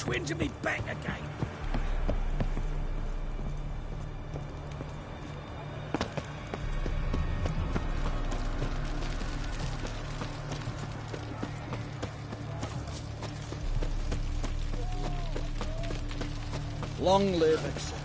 twinge of me back again. Long live acceptance.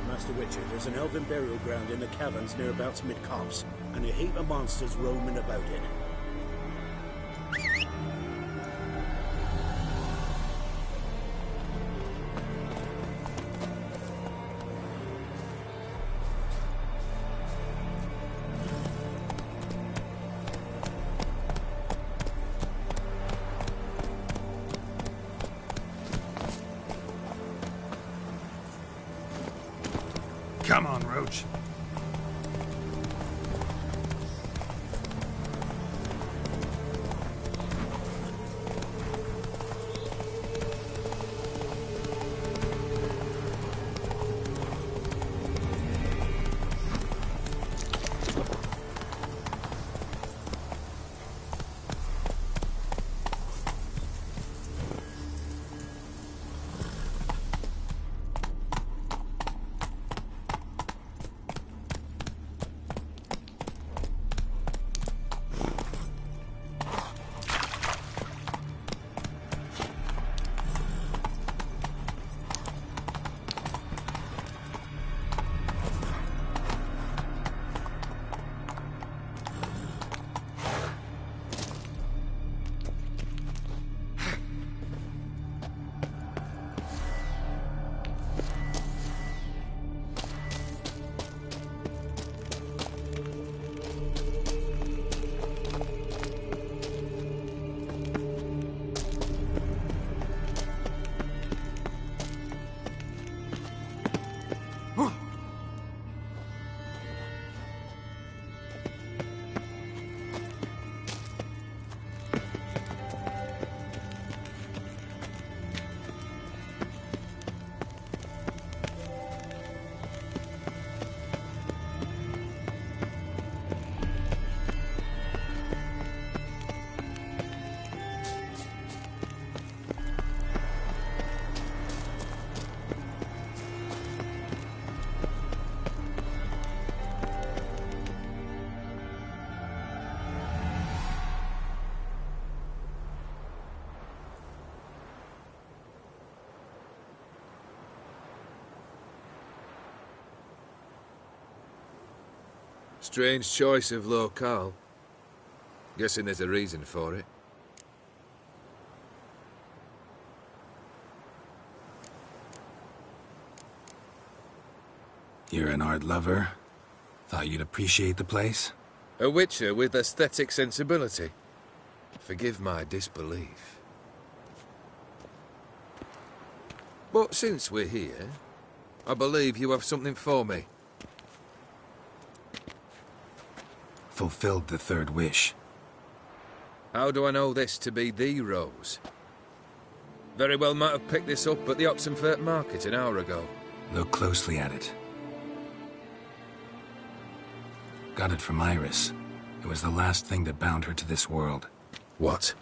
Master Witcher, there's an elven burial ground in the caverns nearabouts mid-copse, and a heap of monsters roaming about it. Come on, Roach. Strange choice of locale. Guessing there's a reason for it. You're an art lover. Thought you'd appreciate the place? A witcher with aesthetic sensibility. Forgive my disbelief. But since we're here, I believe you have something for me. Fulfilled the third wish. How do I know this to be the rose? Very well might have picked this up at the Oxenfurt market an hour ago. Look closely at it. Got it from Iris. It was the last thing that bound her to this world. What?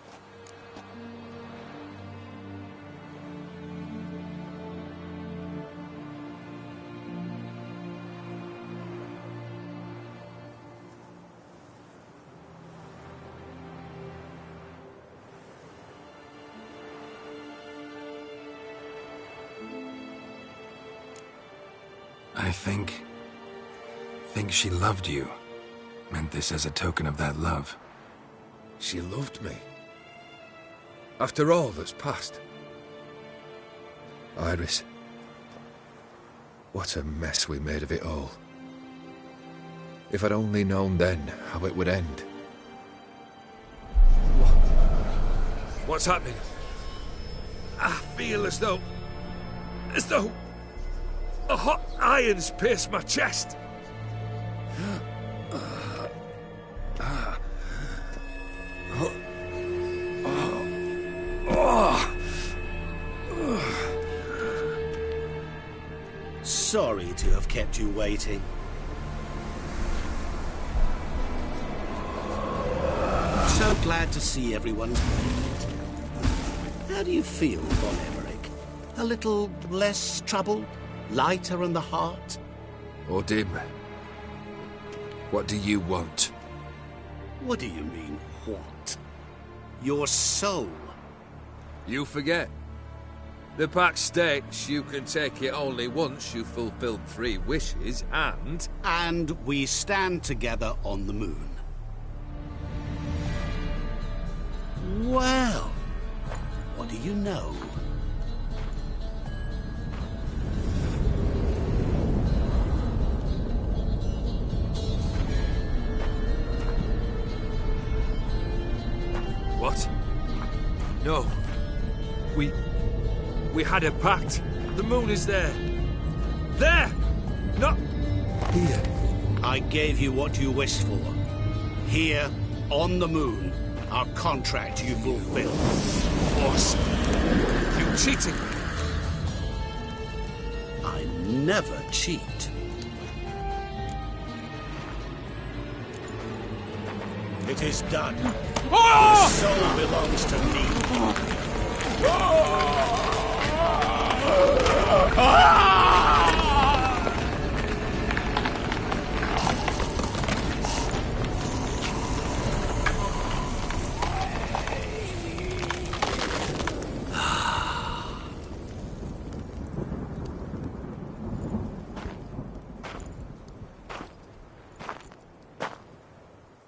I think she loved you. Meant this as a token of that love. She loved me. After all that's passed. Iris. What a mess we made of it all. If I'd only known then how it would end. What's happening? I feel as though a hot iron's pierced my chest. Sorry to have kept you waiting. So glad to see everyone's made. How do you feel, Von Emmerich? A little less troubled? Lighter in the heart? Or dim? What do you want? What do you mean, what? Your soul. You forget. The pact states you can take it only once you've fulfilled 3 wishes, and... And we stand together on the moon. Well, what do you know? What? No. We had a pact. The moon is there. There! Not here. I gave you what you wished for. Here, on the moon, our contract you fulfilled. Boss, you cheating. I never cheat. It is done. The soul belongs to me.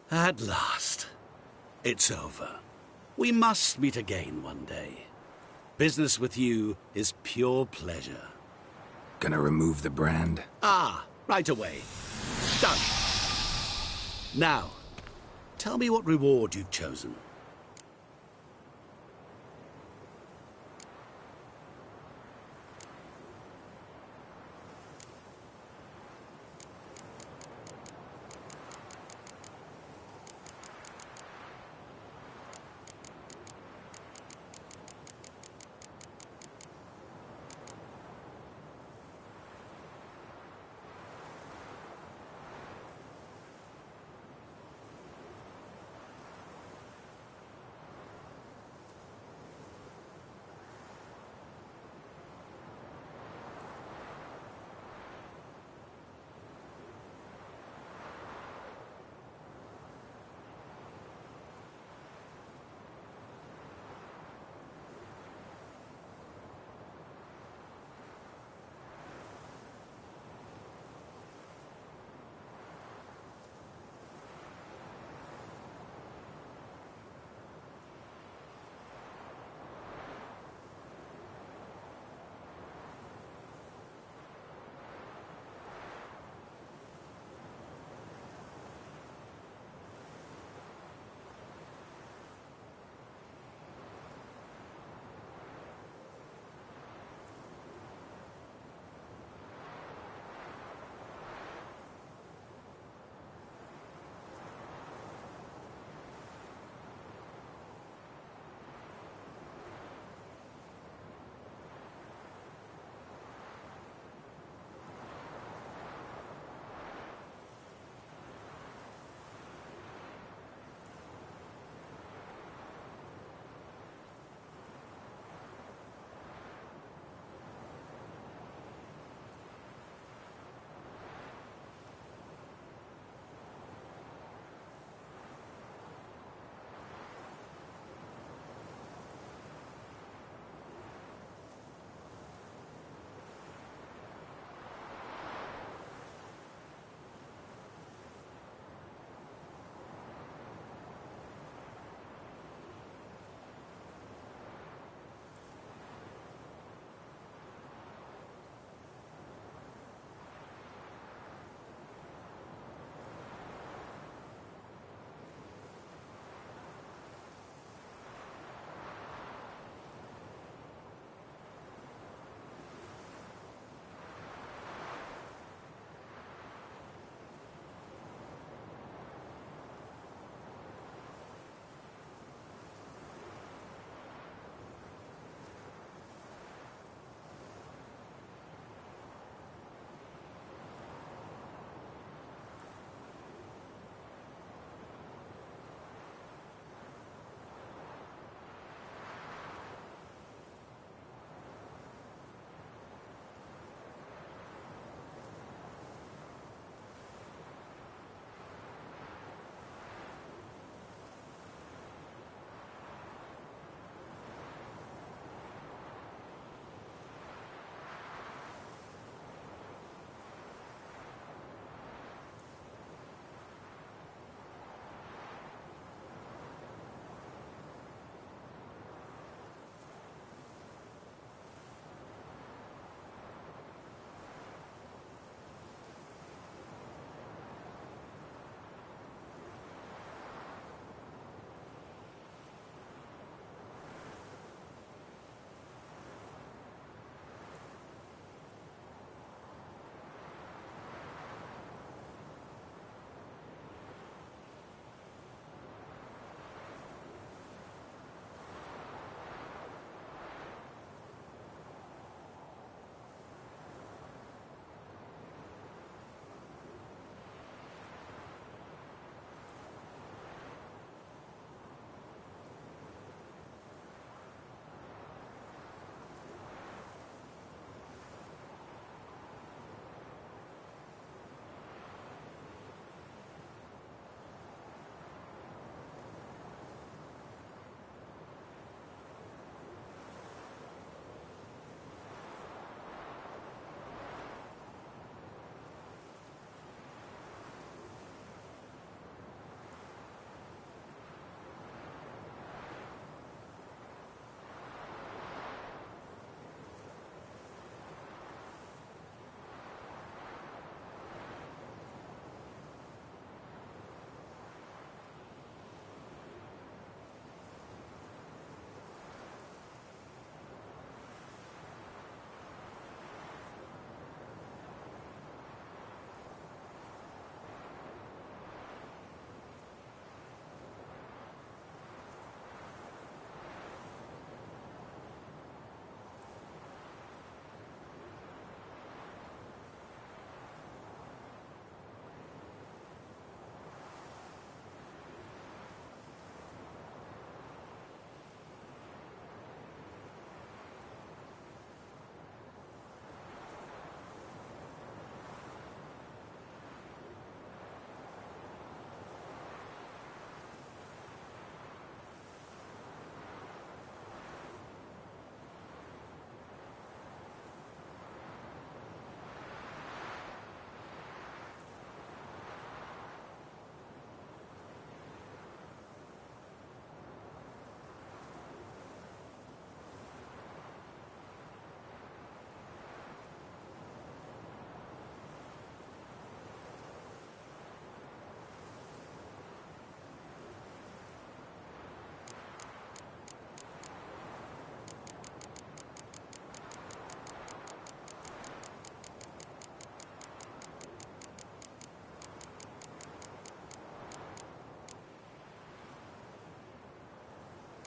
At last, it's over. We must meet again one day. Business with you is pure pleasure. Gonna remove the brand? Ah, right away. Done. Now, tell me what reward you've chosen.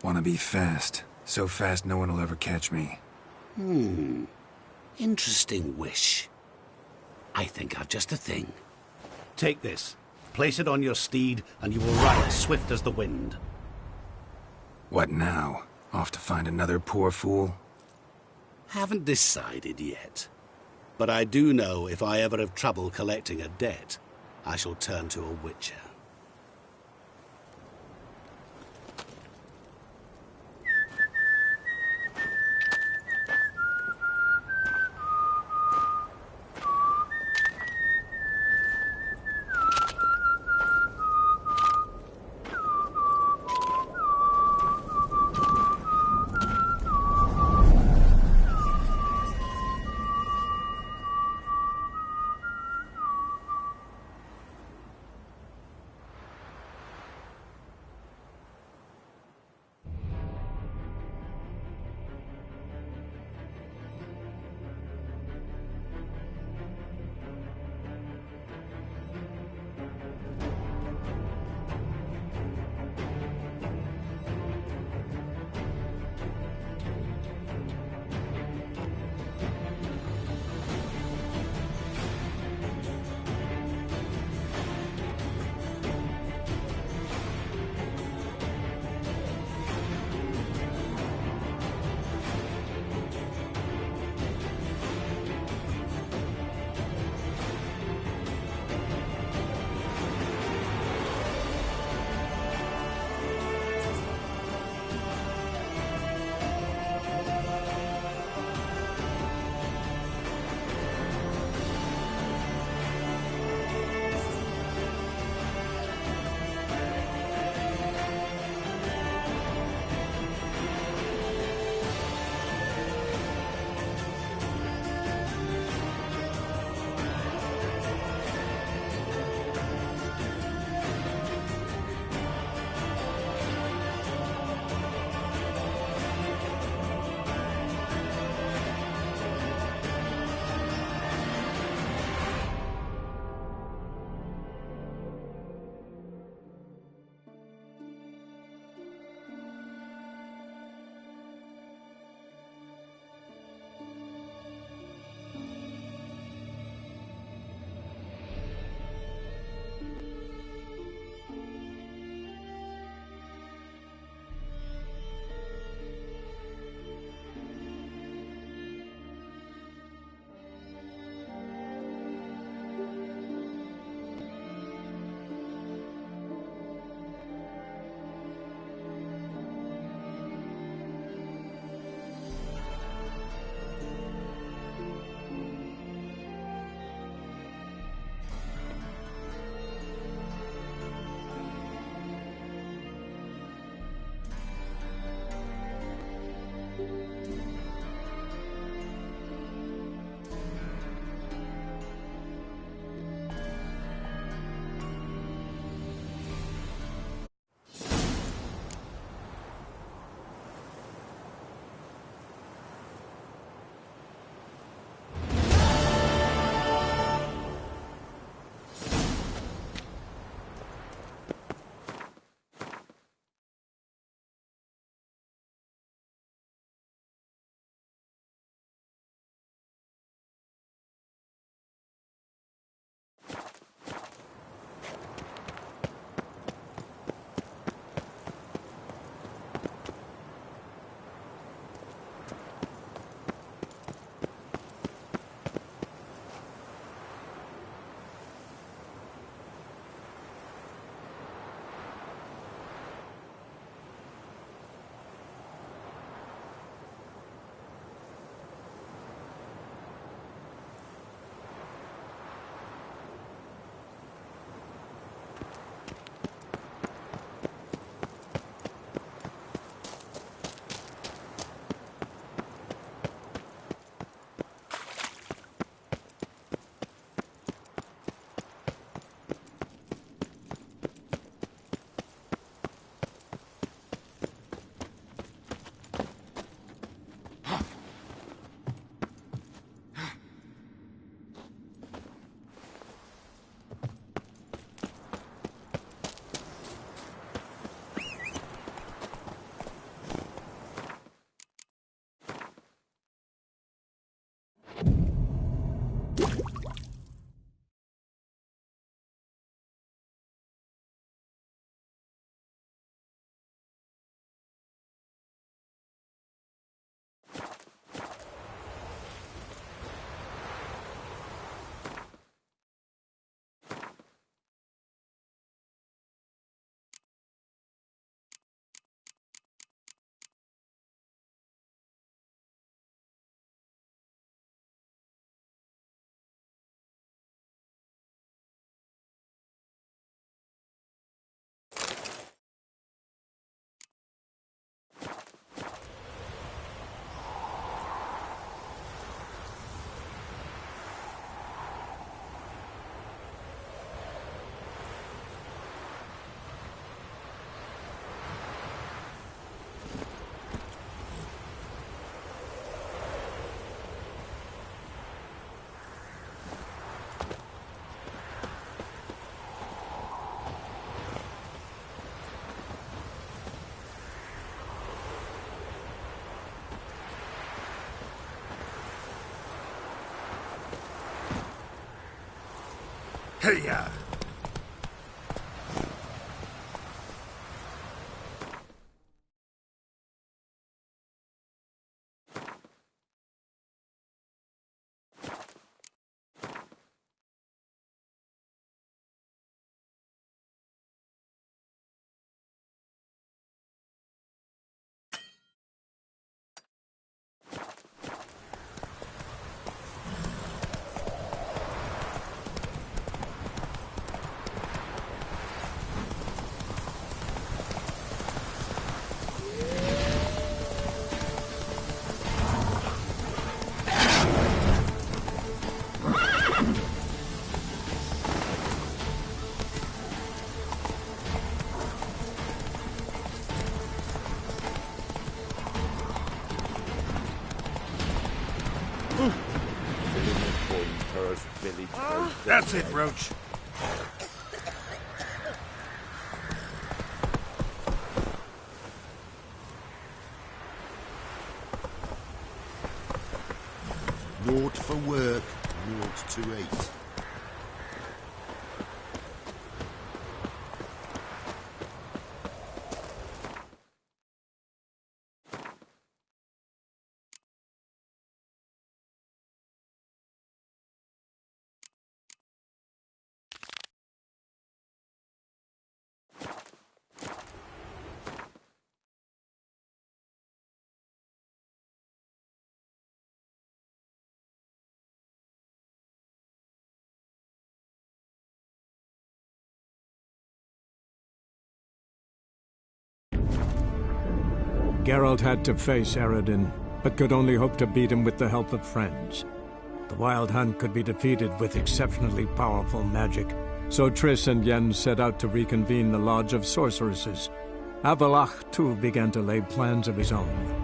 Want to be fast. So fast no one will ever catch me. Interesting wish. I think I've just the thing. Take this. Place it on your steed, and you will ride swift as the wind. What now? Off to find another poor fool? Haven't decided yet. But I do know if I ever have trouble collecting a debt, I shall turn to a witcher. Hey-ya! That's it, Roach. Naught for work, naught to eat. Geralt had to face Eredin, but could only hope to beat him with the help of friends. The Wild Hunt could be defeated with exceptionally powerful magic, so Triss and Yen set out to reconvene the Lodge of Sorceresses. Avalach, too, began to lay plans of his own.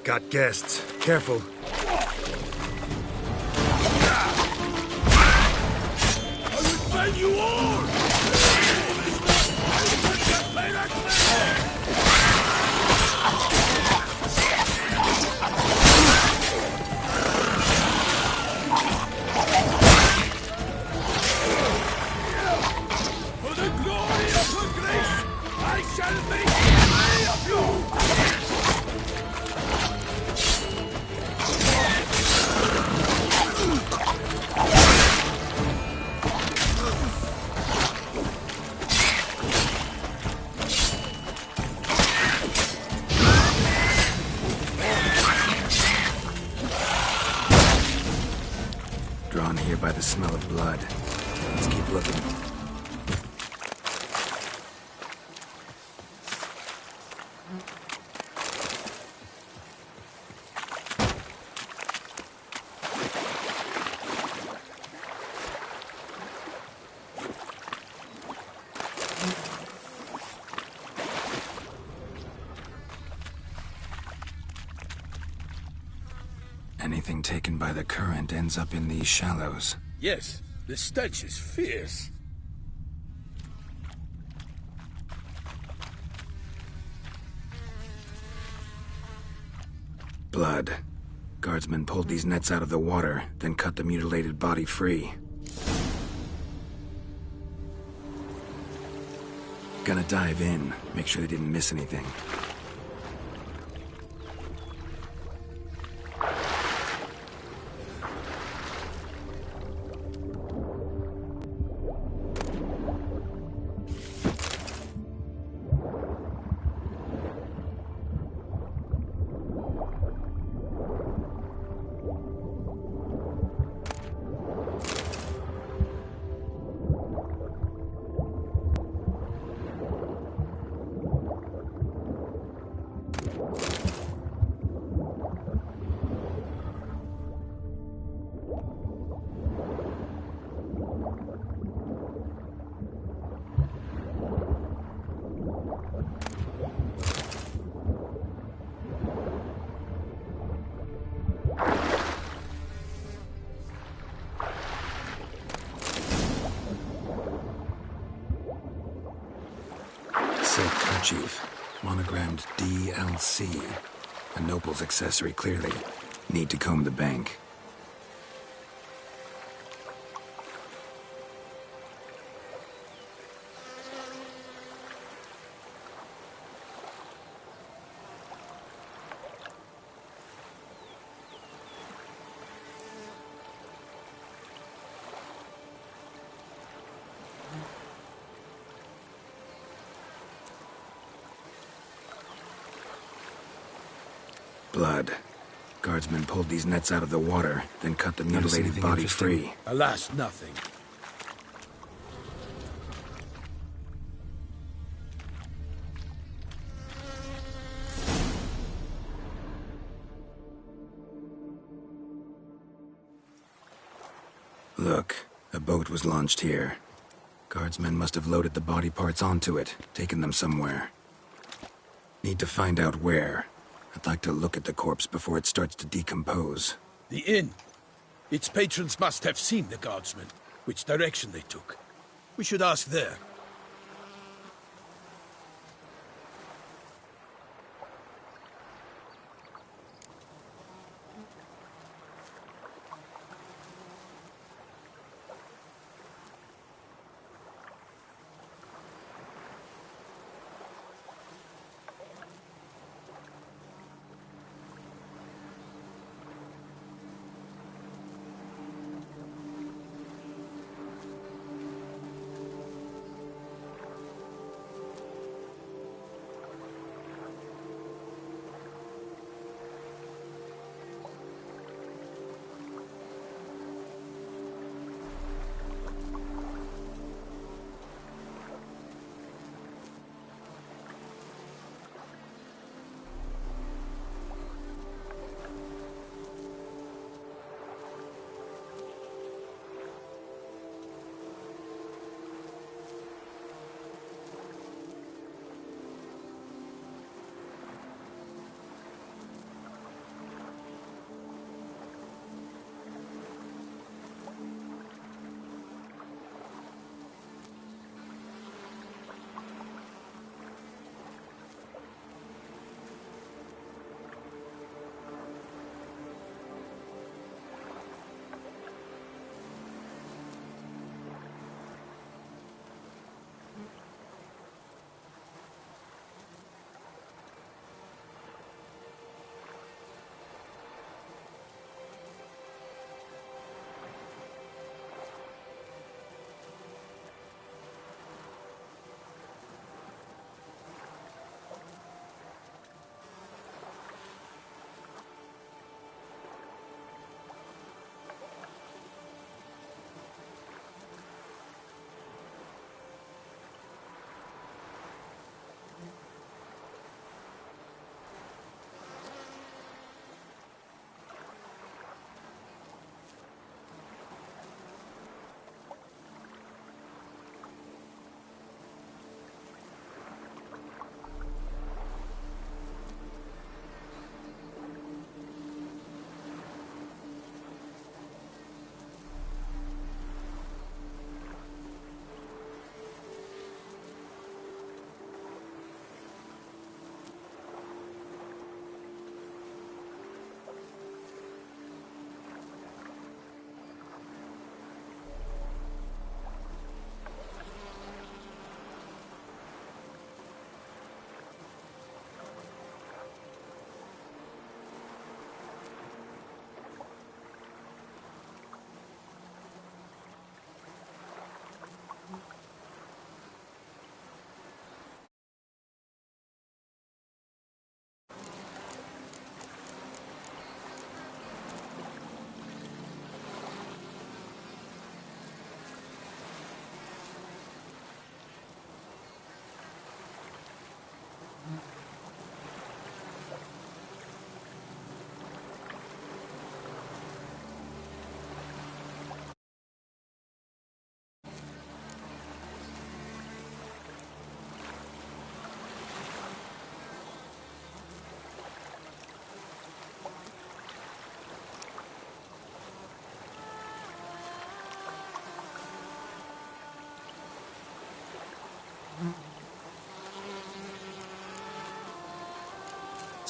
Got guests. Careful. I will find you all! For the glory of her grace, I shall make free of you! smell of blood. Let's keep looking. Anything taken by the current ends up in these shallows. Yes, the stench is fierce. Blood. Guardsmen pulled these nets out of the water, then cut the mutilated body free. Gonna dive in, make sure they didn't miss anything. Silk kerchief, monogrammed DLC. A noble's accessory, clearly. Need to comb the bank. Blood. Guardsmen pulled these nets out of the water, then cut the mutilated body free. Alas, nothing. Look, a boat was launched here. Guardsmen must have loaded the body parts onto it, taken them somewhere. Need to find out where. I'd like to look at the corpse before it starts to decompose. The inn. Its patrons must have seen the guardsmen, which direction they took. We should ask there.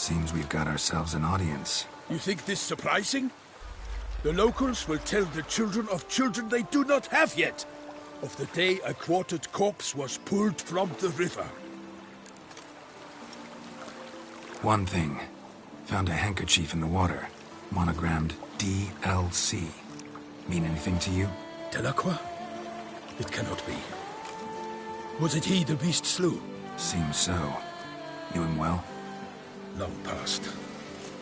Seems we've got ourselves an audience. You think this surprising? The locals will tell the children of children they do not have yet, of the day a quartered corpse was pulled from the river. One thing. Found a handkerchief in the water. Monogrammed DLC. Mean anything to you? Delacroix? It cannot be. Was it he the beast slew? Seems so. Knew him well? Long past.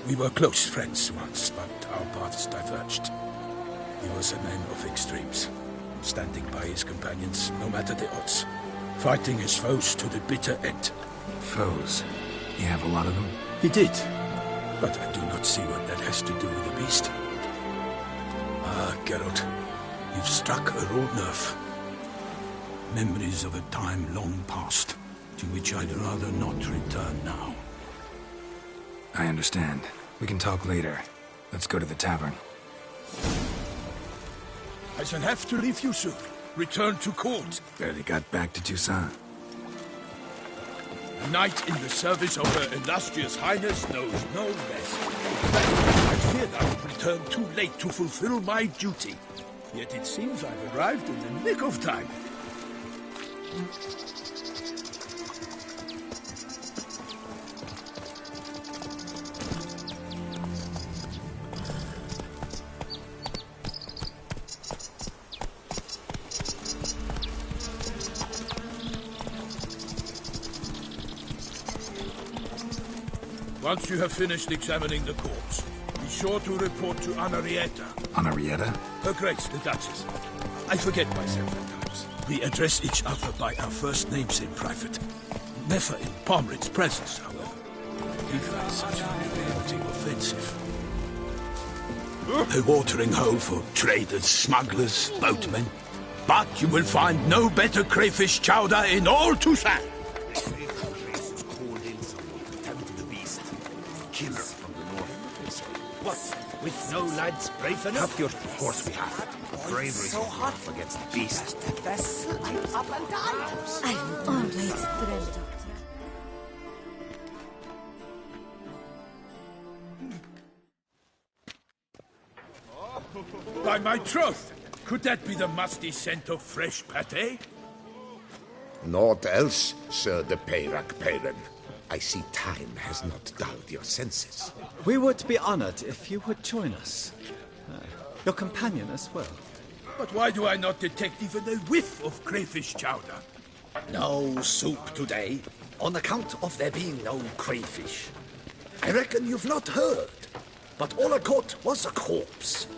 We were close friends once, but our paths diverged. He was a man of extremes, standing by his companions no matter the odds, fighting his foes to the bitter end. Foes? You have a lot of them? He did, but I do not see what that has to do with the beast. Ah, Geralt, you've struck a raw nerve. Memories of a time long past, to which I'd rather not return now. I understand. We can talk later. Let's go to the tavern. I shall have to leave you soon. Return to court. Barely got back to Toussaint. A knight in the service of Her Illustrious Highness knows no rest. I feared I would return too late to fulfill my duty. Yet it seems I've arrived in the nick of time. Once you have finished examining the corpse, be sure to report to Anarietta. Anarietta? Her Grace, the Duchess. I forget myself at times. We address each other by our first names in private. Never in Pomred's presence, however. He finds such familiarity offensive. A watering hole for traders, smugglers, boatmen. But you will find no better crayfish chowder in all Toussaint. With no lads brave enough? Of course we have. Bravery so hard against the beast. I've always dreamt of you. By my troth, could that be the musty scent of fresh pâté? Naught else, Sir de Peyrac-Peyran. I see time has not dulled your senses. We would be honored if you would join us. Your companion as well. But why do I not detect even a whiff of crayfish chowder? No soup today, on account of there being no crayfish. I reckon you've not heard, but all I caught was a corpse.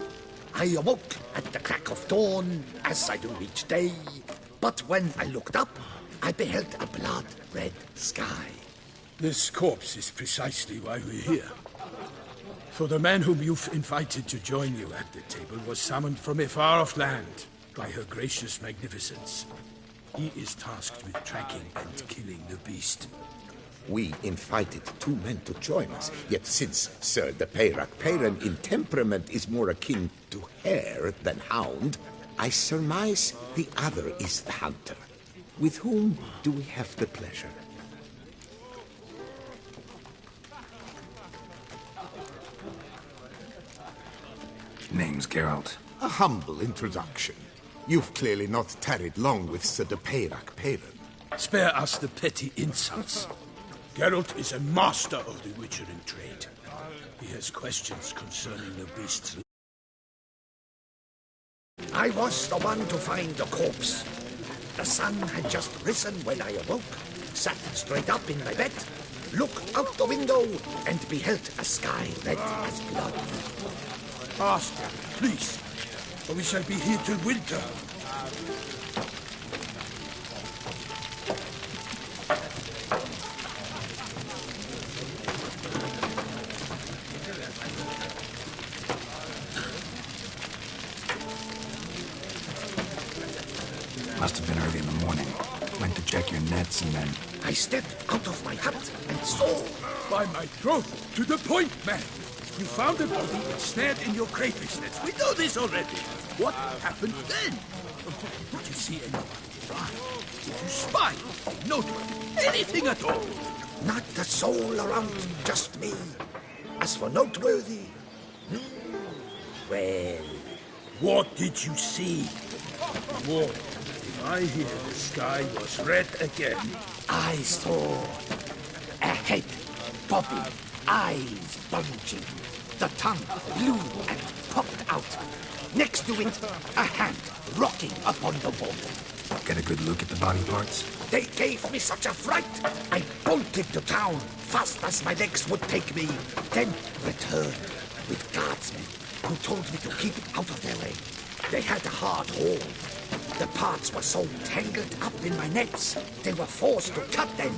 I awoke at the crack of dawn, as I do each day, but when I looked up, I beheld a blood-red sky. This corpse is precisely why we're here. For the man whom you've invited to join you at the table was summoned from a far-off land by her gracious magnificence. He is tasked with tracking and killing the beast. We invited 2 men to join us, yet since Sir de Peyrac-Peyran in temperament is more akin to hare than hound, I surmise the other is the hunter. With whom do we have the pleasure? Name's Geralt. A humble introduction. You've clearly not tarried long with Sir de Peyrac-Peyran. Spare us the petty insults. Geralt is a master of the witchering trade. He has questions concerning the beast's... I was the one to find the corpse. The sun had just risen when I awoke, sat straight up in my bed, looked out the window, and beheld a sky red as blood. Ask him, please, or we shall be here till winter. Must have been early in the morning. Went to check your nets and then... I stepped out of my hut and saw... By my troth, to the point, man! You found a body ensnared in your crayfish nets. We know this already. What happened then? Did you see anyone nearby? Did you spy? Note anything at all? Not a soul around, just me. As for noteworthy, well... What did you see? Whoa, if I hear the sky was red again... I saw a head bobbing, eyes bulging, the tongue blue and popped out. Next to it, a hand rocking upon the wall. Get a good look at the body parts? They gave me such a fright, I bolted to town, fast as my legs would take me, then returned with guardsmen who told me to keep out of their way. They had a hard hold. The parts were so tangled up in my nets, they were forced to cut them.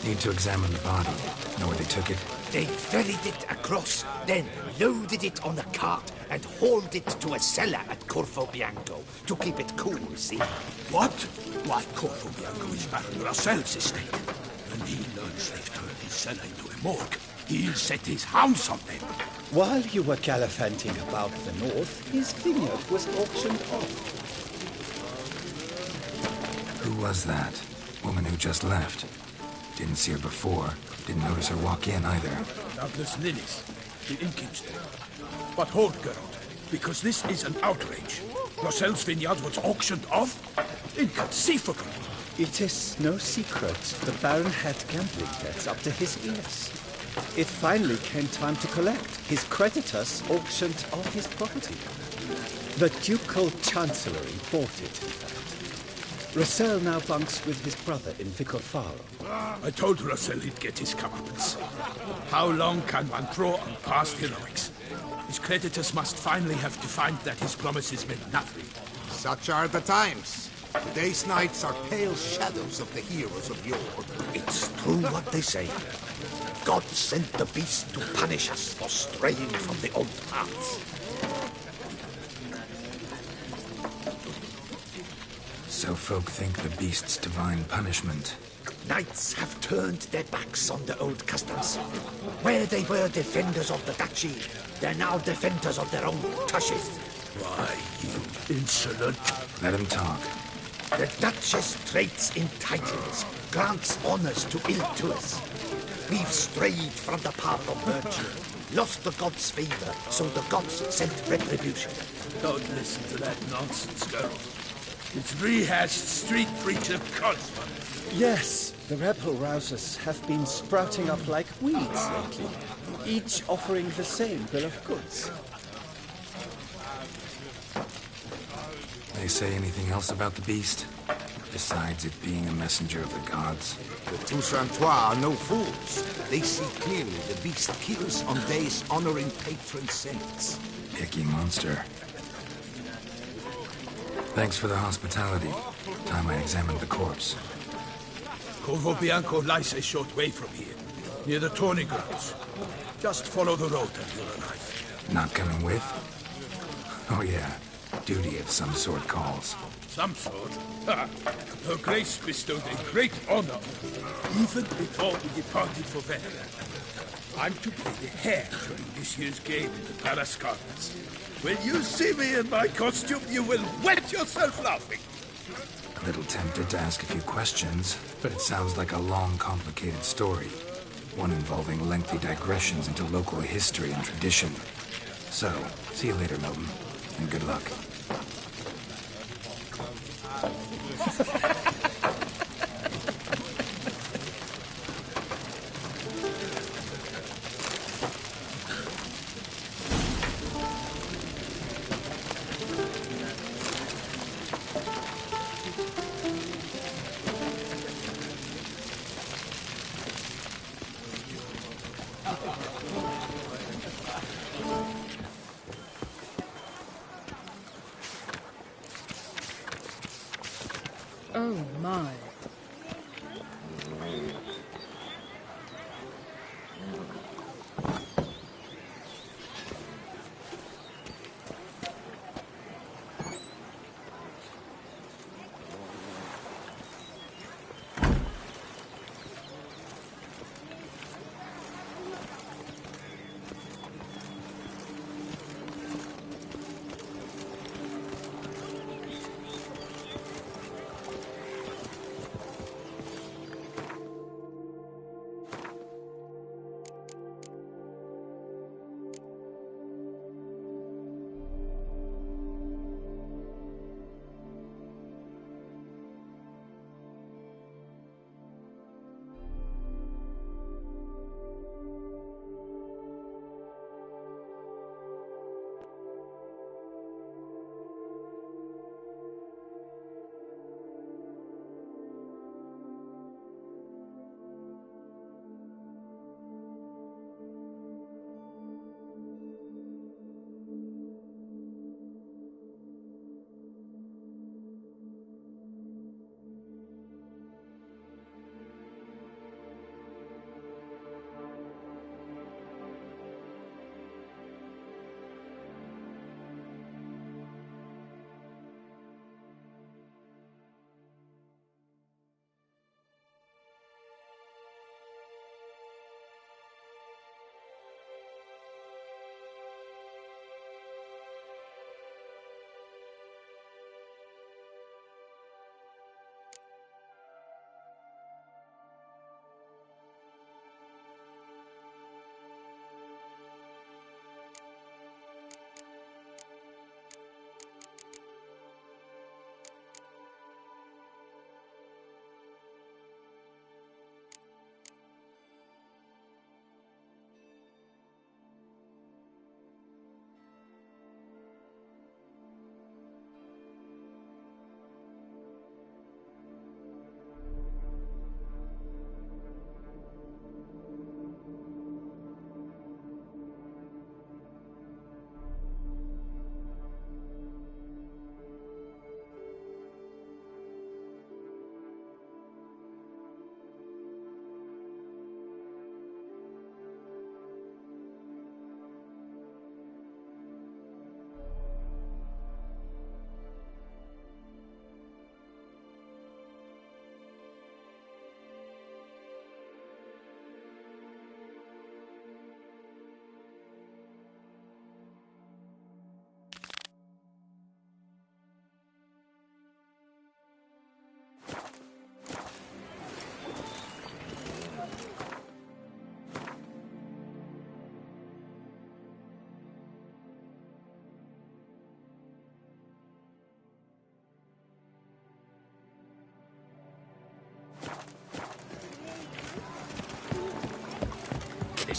Need to examine the body. Know where they took it? They ferried it across, then loaded it on a cart and hauled it to a cellar at Corvo Bianco to keep it cool, see? What? Why, Corvo Bianco is Baron Russell's estate. When he learns they've turned his cellar into a morgue, he'll set his hounds on them. While you were gallivanting about the north, his vineyard was auctioned off. Who was that? Woman who just left. Didn't see her before. Didn't notice her walk in either. Doubtless Lilith, the innkeep's name. But hold, Geralt, because this is an outrage. Roselle's vineyard was auctioned off? Inconceivable. It is no secret the Baron had gambling debts up to his ears. It finally came time to collect. His creditors auctioned off his property. The Ducal Chancellery bought it, in fact. Russell now bunks with his brother in Vicofaro. I told Russell he'd get his comeuppance. How long can one draw on past heroics? His creditors must finally have defined that his promises meant nothing. Such are the times. Today's knights are pale shadows of the heroes of yore. It's true what they say. God sent the beast to punish us for straying from the old paths. So folk think the beast's divine punishment. Knights have turned their backs on the old customs. Where they were defenders of the duchy, they're now defenders of their own tushes. Why, you insolent... Let him talk. The Duchess trades in titles, grants honors to ill-doers. We've strayed from the path of virtue, lost the gods' favor, so the gods sent retribution. Don't listen to that nonsense, girl. It's rehashed street preacher cosmos. Yes, the rebel rousers have been sprouting up like weeds lately, each offering the same bill of goods. They say anything else about the beast? Besides it being a messenger of the gods? The Toussaintois are no fools. They see clearly the beast kills on days honoring patron saints. Icky monster. Thanks for the hospitality. Time I examined the corpse. Corvo Bianco lies a short way from here, near the tourney grounds. Just follow the road and you'll arrive. Not coming with? Oh yeah, duty of some sort calls. Some sort? Ha! Her Grace bestowed a great honor, even before we departed for Vienna. I'm to play the hare during this year's game in the Palace Gardens. When you see me in my costume, you will wet yourself laughing. A little tempted to ask a few questions, but it sounds like a long, complicated story. One involving lengthy digressions into local history and tradition. So, see you later, Milton, and good luck. Oh my.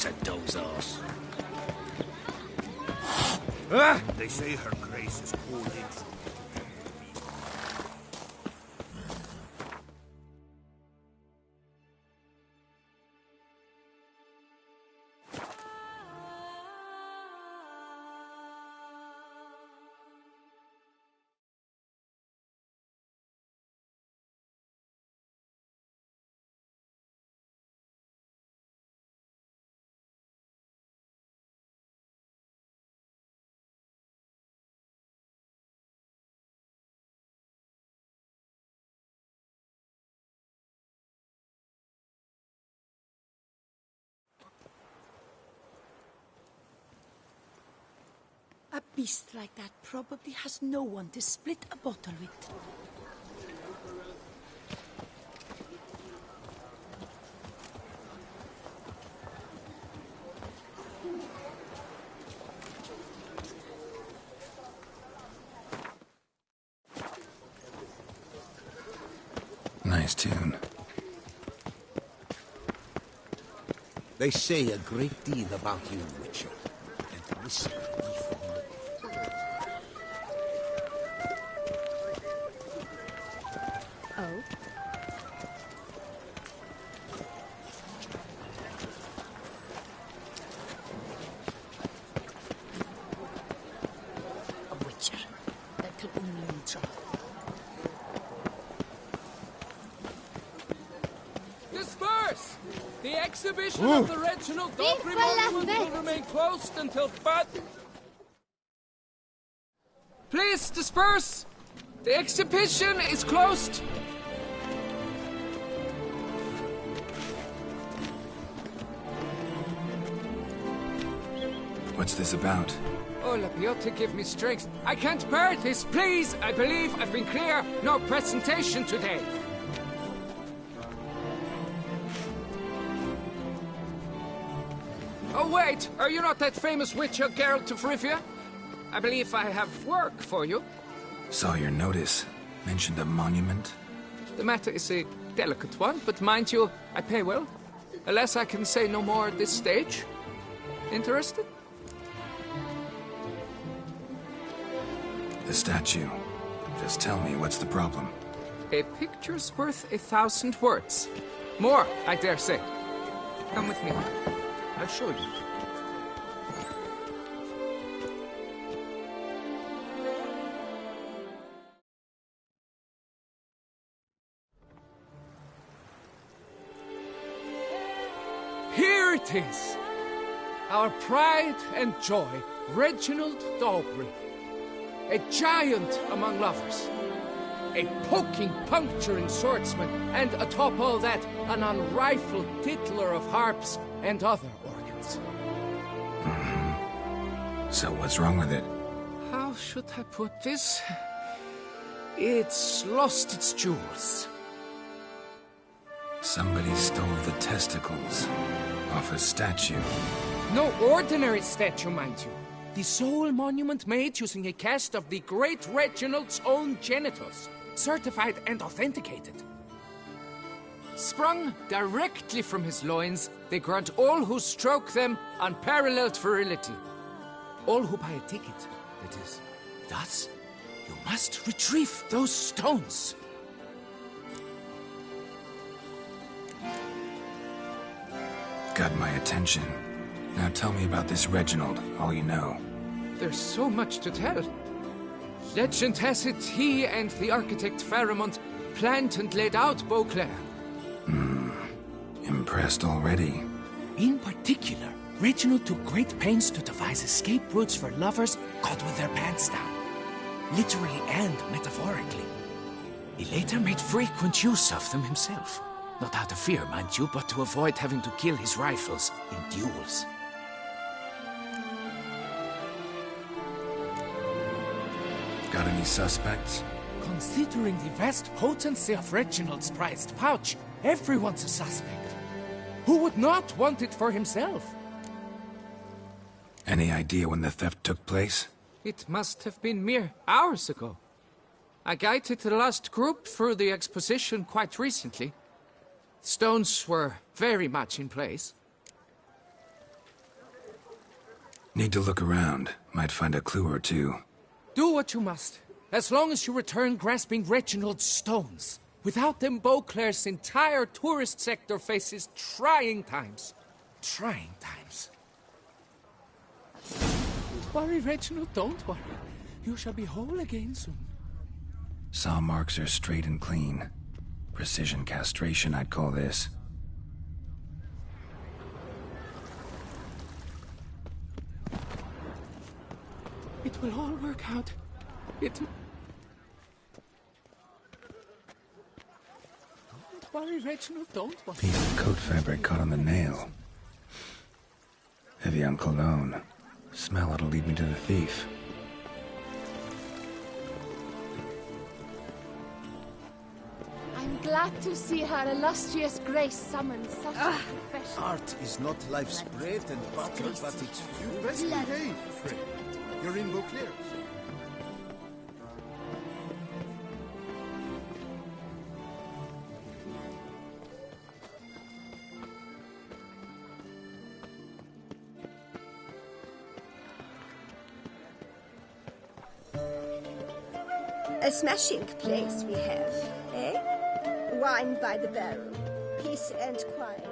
to doze off. They say her grace is called in. A beast like that probably has no one to split a bottle with. Nice tune. They say a great deal about you, Witcher. And whisper beneath the moon. Oh? A witcher. That could only mean trouble. Disperse! The exhibition of the Reginald Daubry monument will remain closed until Please disperse! The exhibition is closed! What's this about? Oh, Lapiote, give me strength. I can't bear this, please! I believe I've been clear. No presentation today. Oh, wait! Are you not that famous witcher, Geralt of Rivia? I believe I have work for you. Saw your notice. Mentioned a monument. The matter is a delicate one, but mind you, I pay well. Alas, I can say no more at this stage. Interested? The statue. Just tell me, what's the problem? A picture's worth 1,000 words. More, I dare say. Come with me. I'll show you. Here it is! Our pride and joy, Reginald Daubry. A giant among lovers. A poking, puncturing swordsman, and atop all that, an unrifled tittler of harps and other organs. So what's wrong with it? How should I put this? It's lost its jewels. Somebody stole the testicles off a statue. No ordinary statue, mind you. The sole monument made using a cast of the great Reginald's own genitals, certified and authenticated. Sprung directly from his loins, they grant all who stroke them unparalleled virility. All who buy a ticket, that is. Thus, you must retrieve those stones. Got my attention. Now tell me about this Reginald, all you know. There's so much to tell. Legend has it he and the architect Faramond planned and laid out Beauclair. Impressed already. In particular, Reginald took great pains to devise escape routes for lovers caught with their pants down. Literally and metaphorically. He later made frequent use of them himself. Not out of fear, mind you, but to avoid having to kill his rivals in duels. Got any suspects? Considering the vast potency of Reginald's prized pouch, everyone's a suspect. Who would not want it for himself? Any idea when the theft took place? It must have been mere hours ago. I guided the last group through the exposition quite recently. Stones were very much in place. Need to look around. Might find a clue or two. Do what you must, as long as you return grasping Reginald's stones. Without them, Beauclair's entire tourist sector faces trying times. Trying times. Don't worry, Reginald, don't worry. You shall be whole again soon. Saw marks are straight and clean. Precision castration, I'd call this. It will all work out. Don't worry, Reginald, don't worry. Piece of coat fabric caught on the nail. Heavy on cologne. Smell it'll lead me to the thief. I'm glad to see her illustrious grace summon such a professional. Art is not life's bread and butter, but its You best behave, Fred. You're in Beauclair. A smashing place we have, eh? Wine by the barrel, peace and quiet.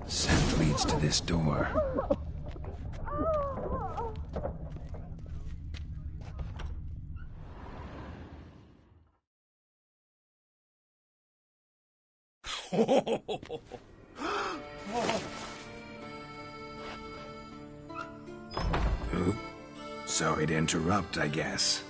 Scent leads to this door. Oop. Sorry to interrupt, I guess.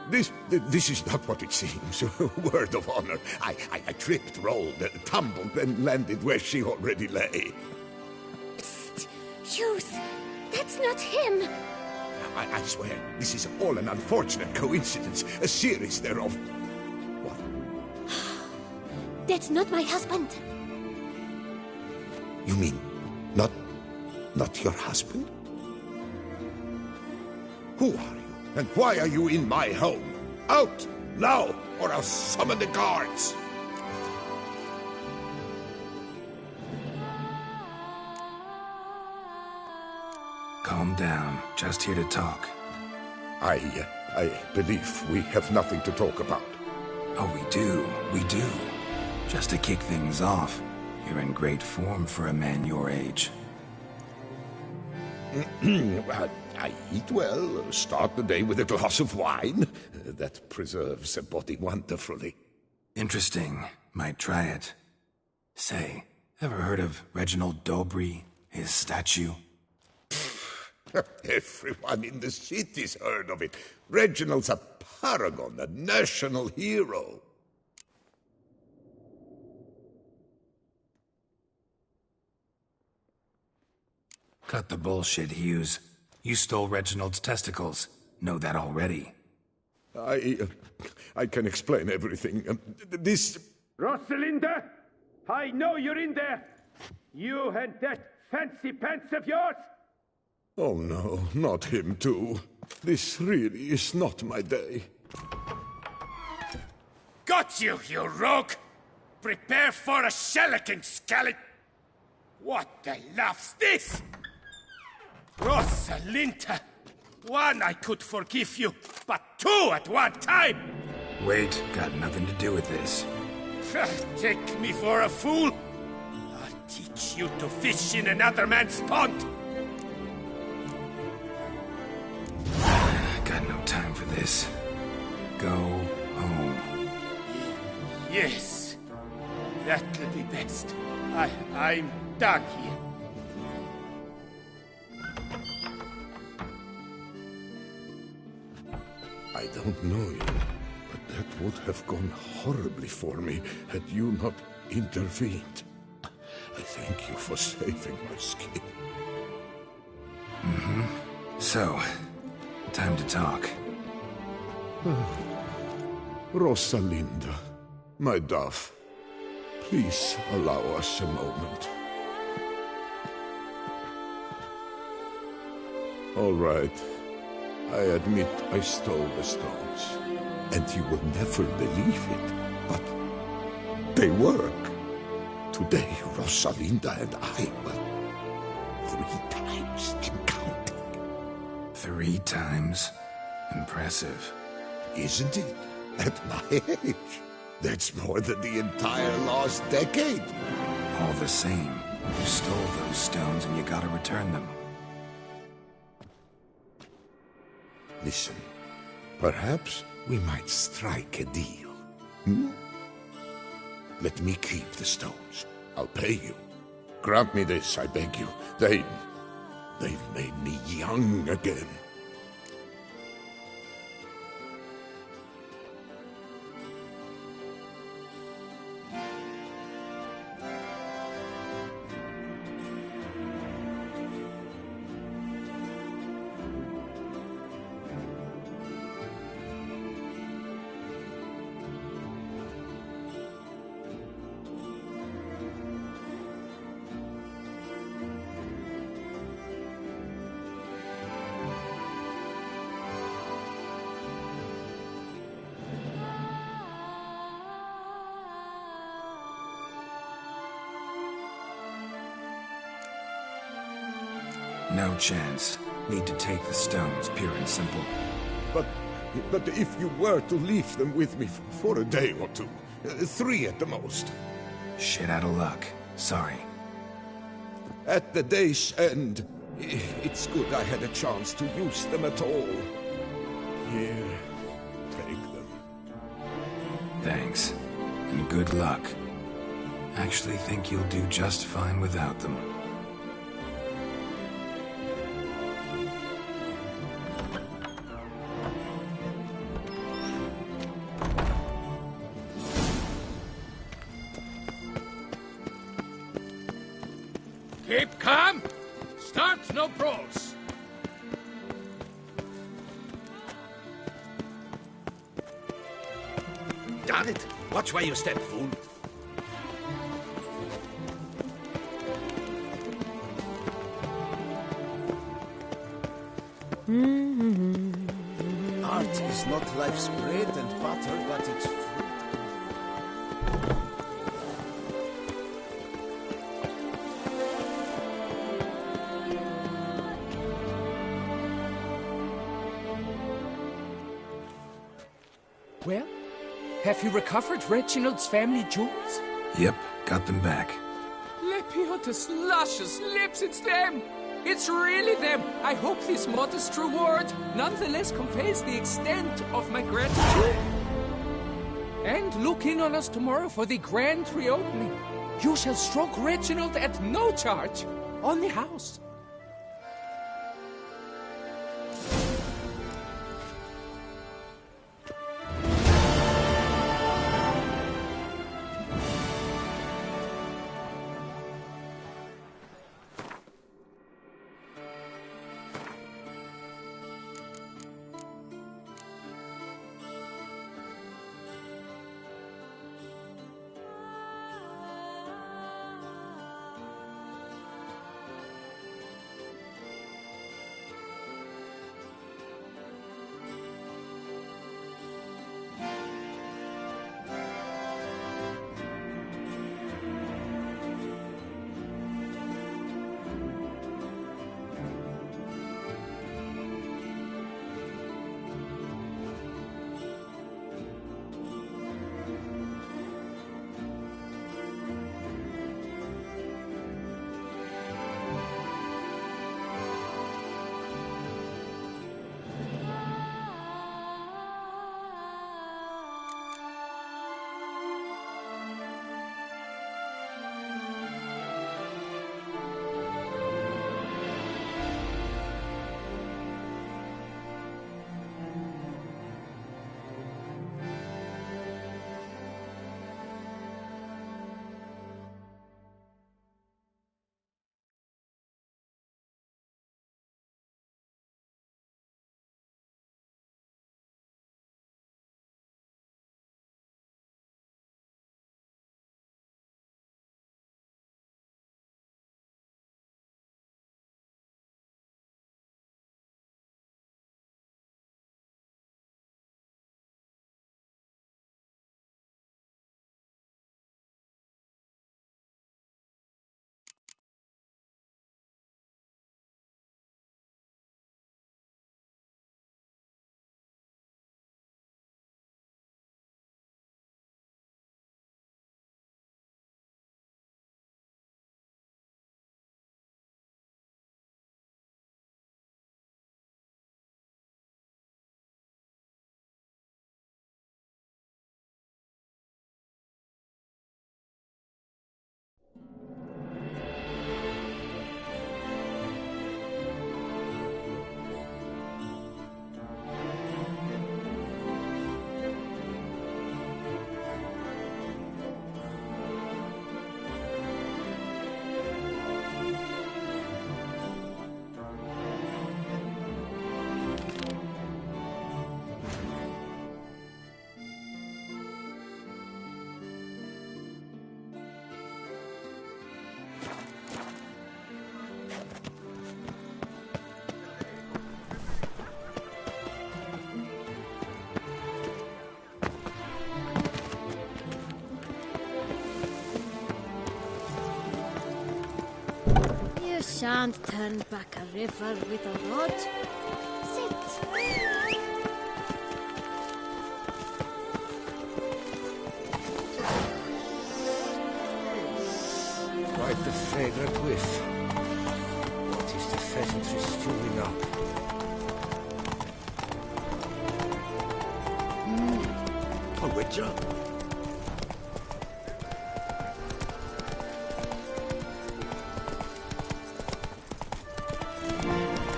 This is not what it seems. Word of honor. I tripped, rolled, tumbled, and landed where she already lay. Psst! Hughes! That's not him! I swear, this is all an unfortunate coincidence. A series thereof. What? That's not my husband. You mean, not your husband? Who are you? And why are you in my home? Out! Now! Or I'll summon the guards! Calm down. Just here to talk. I believe we have nothing to talk about. Oh, we do. We do. Just to kick things off, you're in great form for a man your age. I eat well, start the day with a glass of wine. That preserves a body wonderfully. Interesting. Might try it. Say, ever heard of Reginald Dobry, his statue? Everyone in the city's heard of it. Reginald's a paragon, a national hero. Cut the bullshit, Hughes. You stole Reginald's testicles. Know that already. I can explain everything. This... Rosalinda! I know you're in there! You and that fancy pants of yours! Oh no, not him too. This really is not my day. Got you, you rogue! Prepare for a shellacking, scallop! What the laugh's this? Rosalinda! One, I could forgive you, but two at one time! Wait, got nothing to do with this. Take me for a fool? I'll teach you to fish in another man's pond! Got no time for this. Go home. Yes, that'll be best. I'm done here. I don't know you, but that would have gone horribly for me had you not intervened. I thank you for saving my skin. So, time to talk. Rosalinda, my dove, please allow us a moment. All right. I admit I stole the stones. And you will never believe it, but they work. Today, Rosalinda and I will 3 times and counting. 3 times? Impressive. Isn't it? At my age. That's more than the entire last decade. All the same, you stole those stones and you gotta return them. Listen, perhaps we might strike a deal. Let me keep the stones. I'll pay you. Grant me this, I beg you. They've made me young again. No chance. Need to take the stones, pure and simple. But if you were to leave them with me for a day or 2, 3 at the most. Shit out of luck. Sorry. At the day's end, it's good I had a chance to use them at all. Here, take them. Thanks. And good luck. Actually think you'll do just fine without them. Keep calm. Start no brawls. Darn it! Watch where you step, fool. Art is not life's bread and butter, but its fruit. Well, have you recovered Reginald's family jewels? Yep, got them back. Lepiotus luscious lips, it's them! It's really them! I hope this modest reward nonetheless conveys the extent of my gratitude. And look in on us tomorrow for the grand reopening. You shall stroke Reginald at no charge on the house. You shan't turn back a river with a rod. Sit. Quite the fragrant whiff. What is the pheasantry stewing up? A witcher?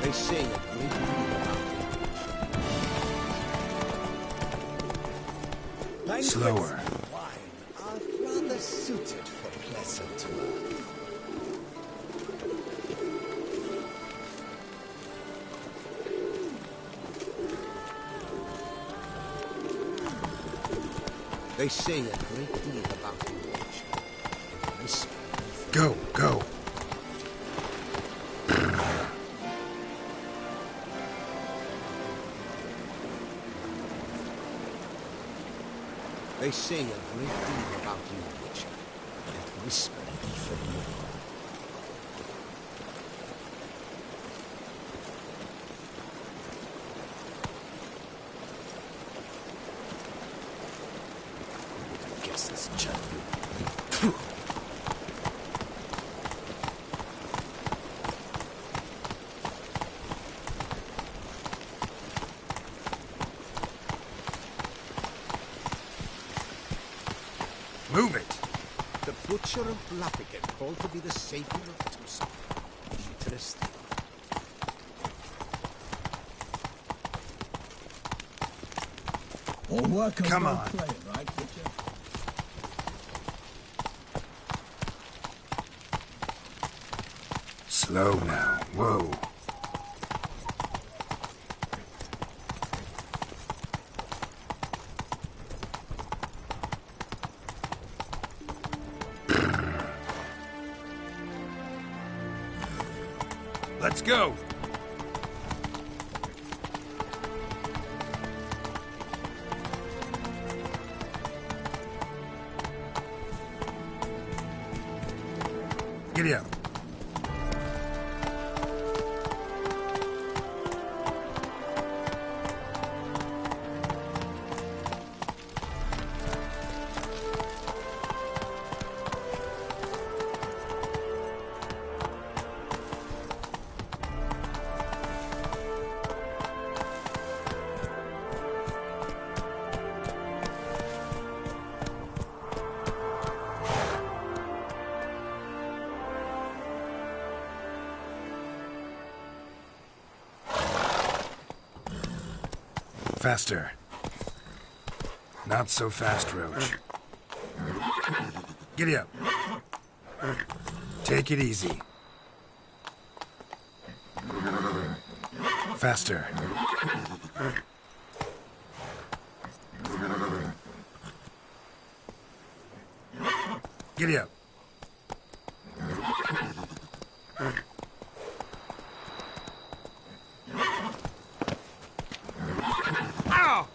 They say a great deal about it. Slower. Wine are rather suited for pleasant mirth. They say a great deal about the watch. And whisper. Go, go. They say a great deal about you, Witcher, and whisper even more. I guess this gentleman. Move it! The Butcher of Bluffigan, called to be the savior of Tucson. Interesting. All work and Come no on. play, right, Witcher? Slow now. Whoa. Let's go! Giddy up. Faster. Not so fast, Roach. Giddy up. Take it easy. Faster. Giddy up. Ow!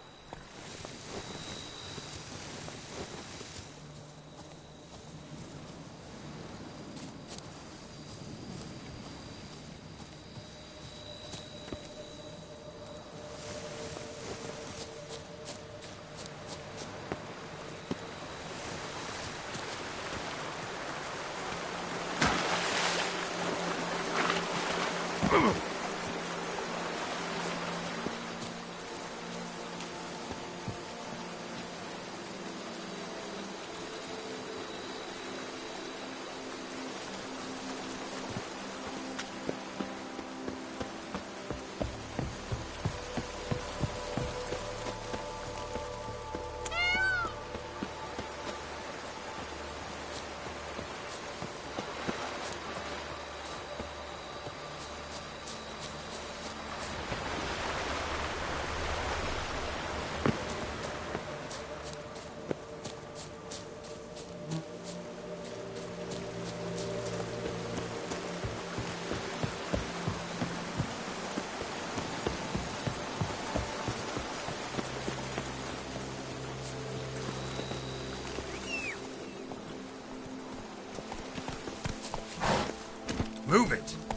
Move it!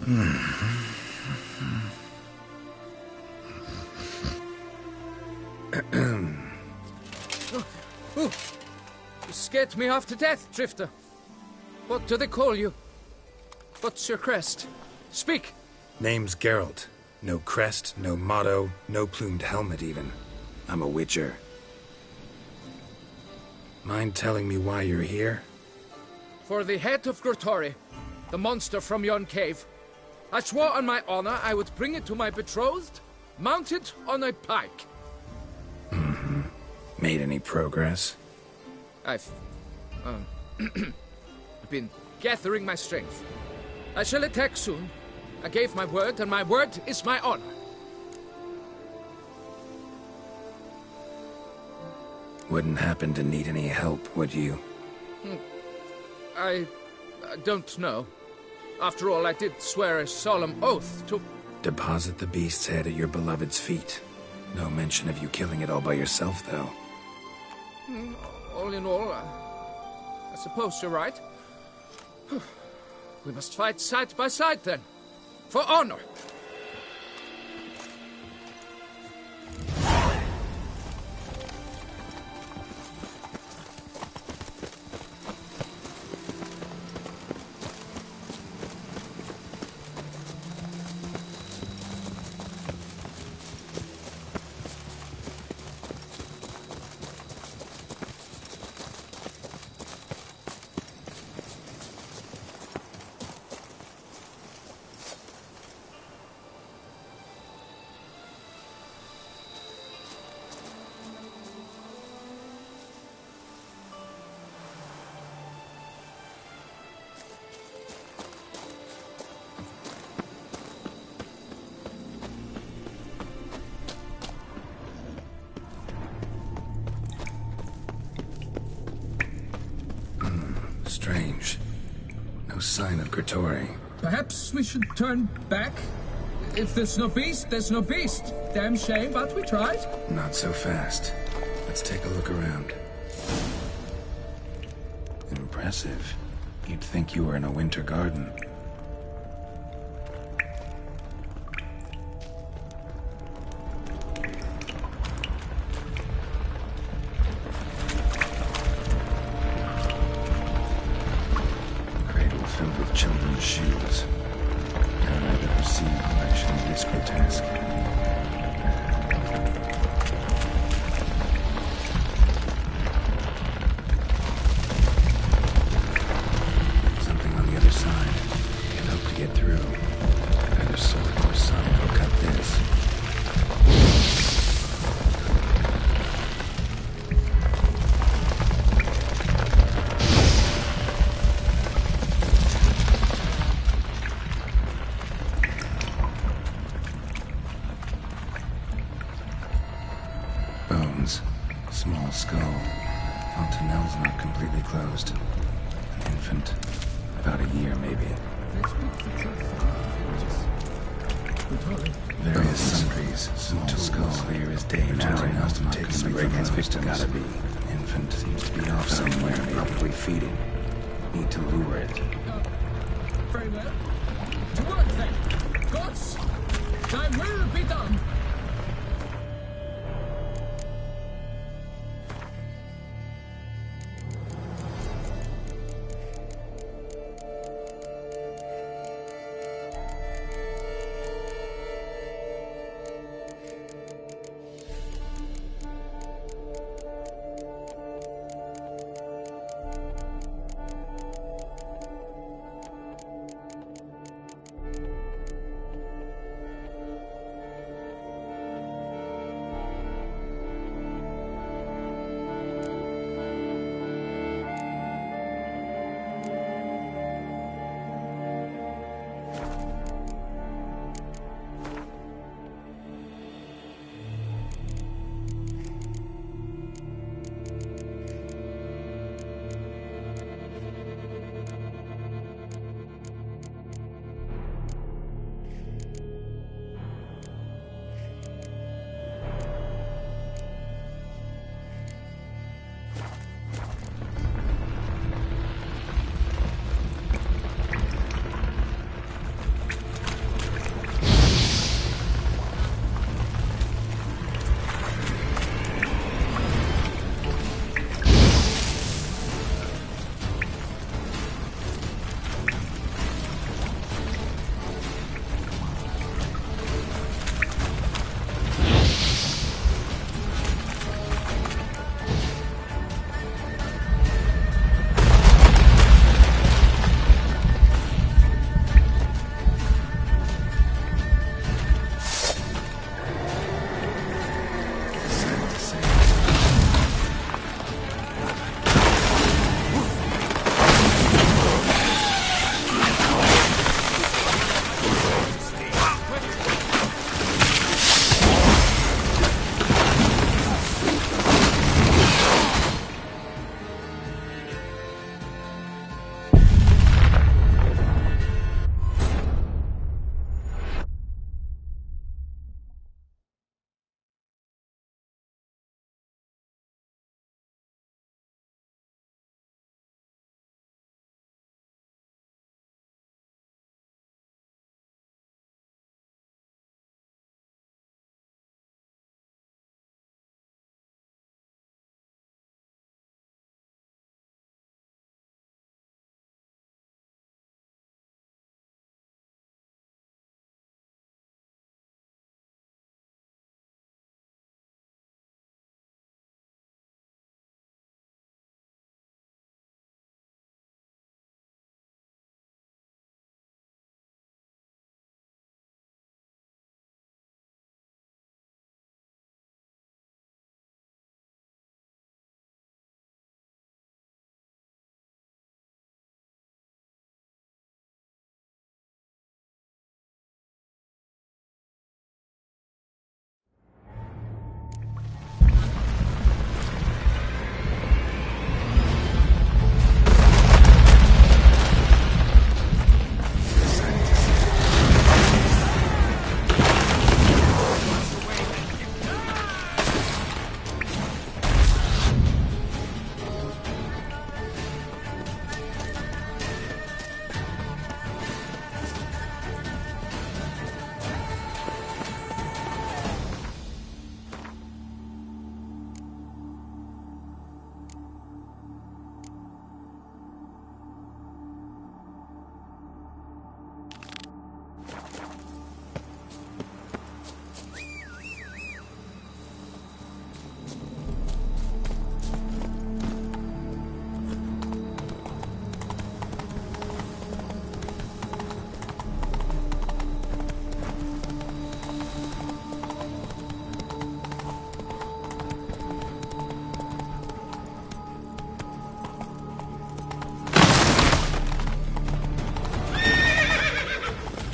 You scared me half to death, Drifter. What do they call you? What's your crest? Speak! Name's Geralt. No crest, no motto, no plumed helmet even. I'm a witcher. Mind telling me why you're here? For the head of Grottori, the monster from yon cave. I swore on my honor I would bring it to my betrothed, mounted on a pike. Mm-hmm. Made any progress? I've been gathering my strength. I shall attack soon. I gave my word, and my word is my honor. Wouldn't happen to need any help, would you? I don't know. After all, I did swear a solemn oath to... Deposit the beast's head at your beloved's feet. No mention of you killing it all by yourself, though. All in all, I suppose you're right. We must fight side by side, then. For honor! Strange. No sign of Grottori. Perhaps we should turn back? If there's no beast, there's no beast. Damn shame, but we tried. Not so fast. Let's take a look around. Impressive. You'd think you were in a winter garden. Filled with children's shoes. Had I ever seen a collection this grotesque? Something on the other side. Can hope to get through. Either sword or sign will cut this. Small skull. Fontanelle's not completely closed. An infant. About a year, maybe. Various sundries. Small skull. Clear as day now. Must have taken the break his victim. Gotta be. Infant seems to be off somewhere, probably feeding. Need to lure it. Very well. To work then. Gods, thy will be done.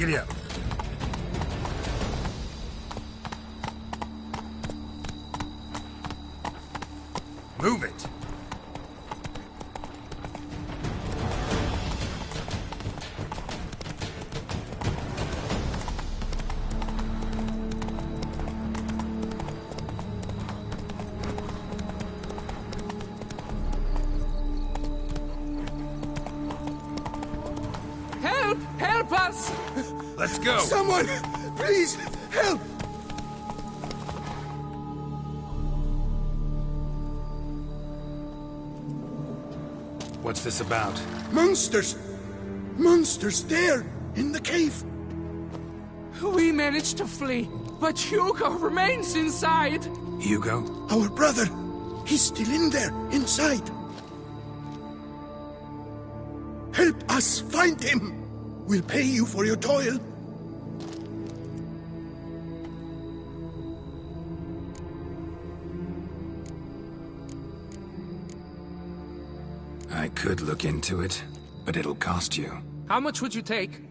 Giddy up. Move it! Help! Help us! Let's go! Someone! Please! Help! What's this about? Monsters! Monsters there! In the cave! We managed to flee, but Hugo remains inside! Hugo? Our brother! He's still in there, inside! Help us find him! We'll pay you for your toil! I could look into it, but it'll cost you. How much would you take?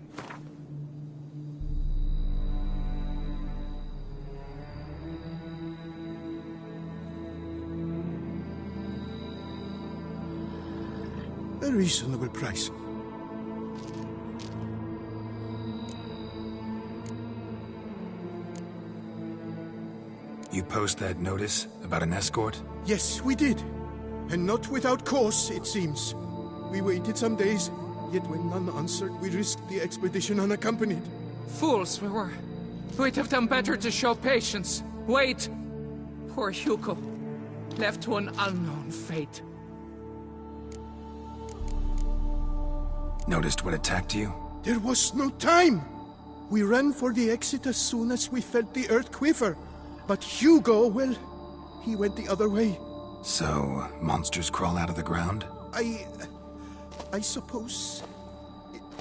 A reasonable price. You post that notice about an escort? Yes, we did. And not without cause, it seems. We waited some days, yet when none answered, we risked the expedition unaccompanied. Fools we were. We'd have done better to show patience. Wait! Poor Hugo. Left to an unknown fate. Noticed what attacked you? There was no time! We ran for the exit as soon as we felt the earth quiver. But Hugo, well, he went the other way. So, monsters crawl out of the ground? I suppose...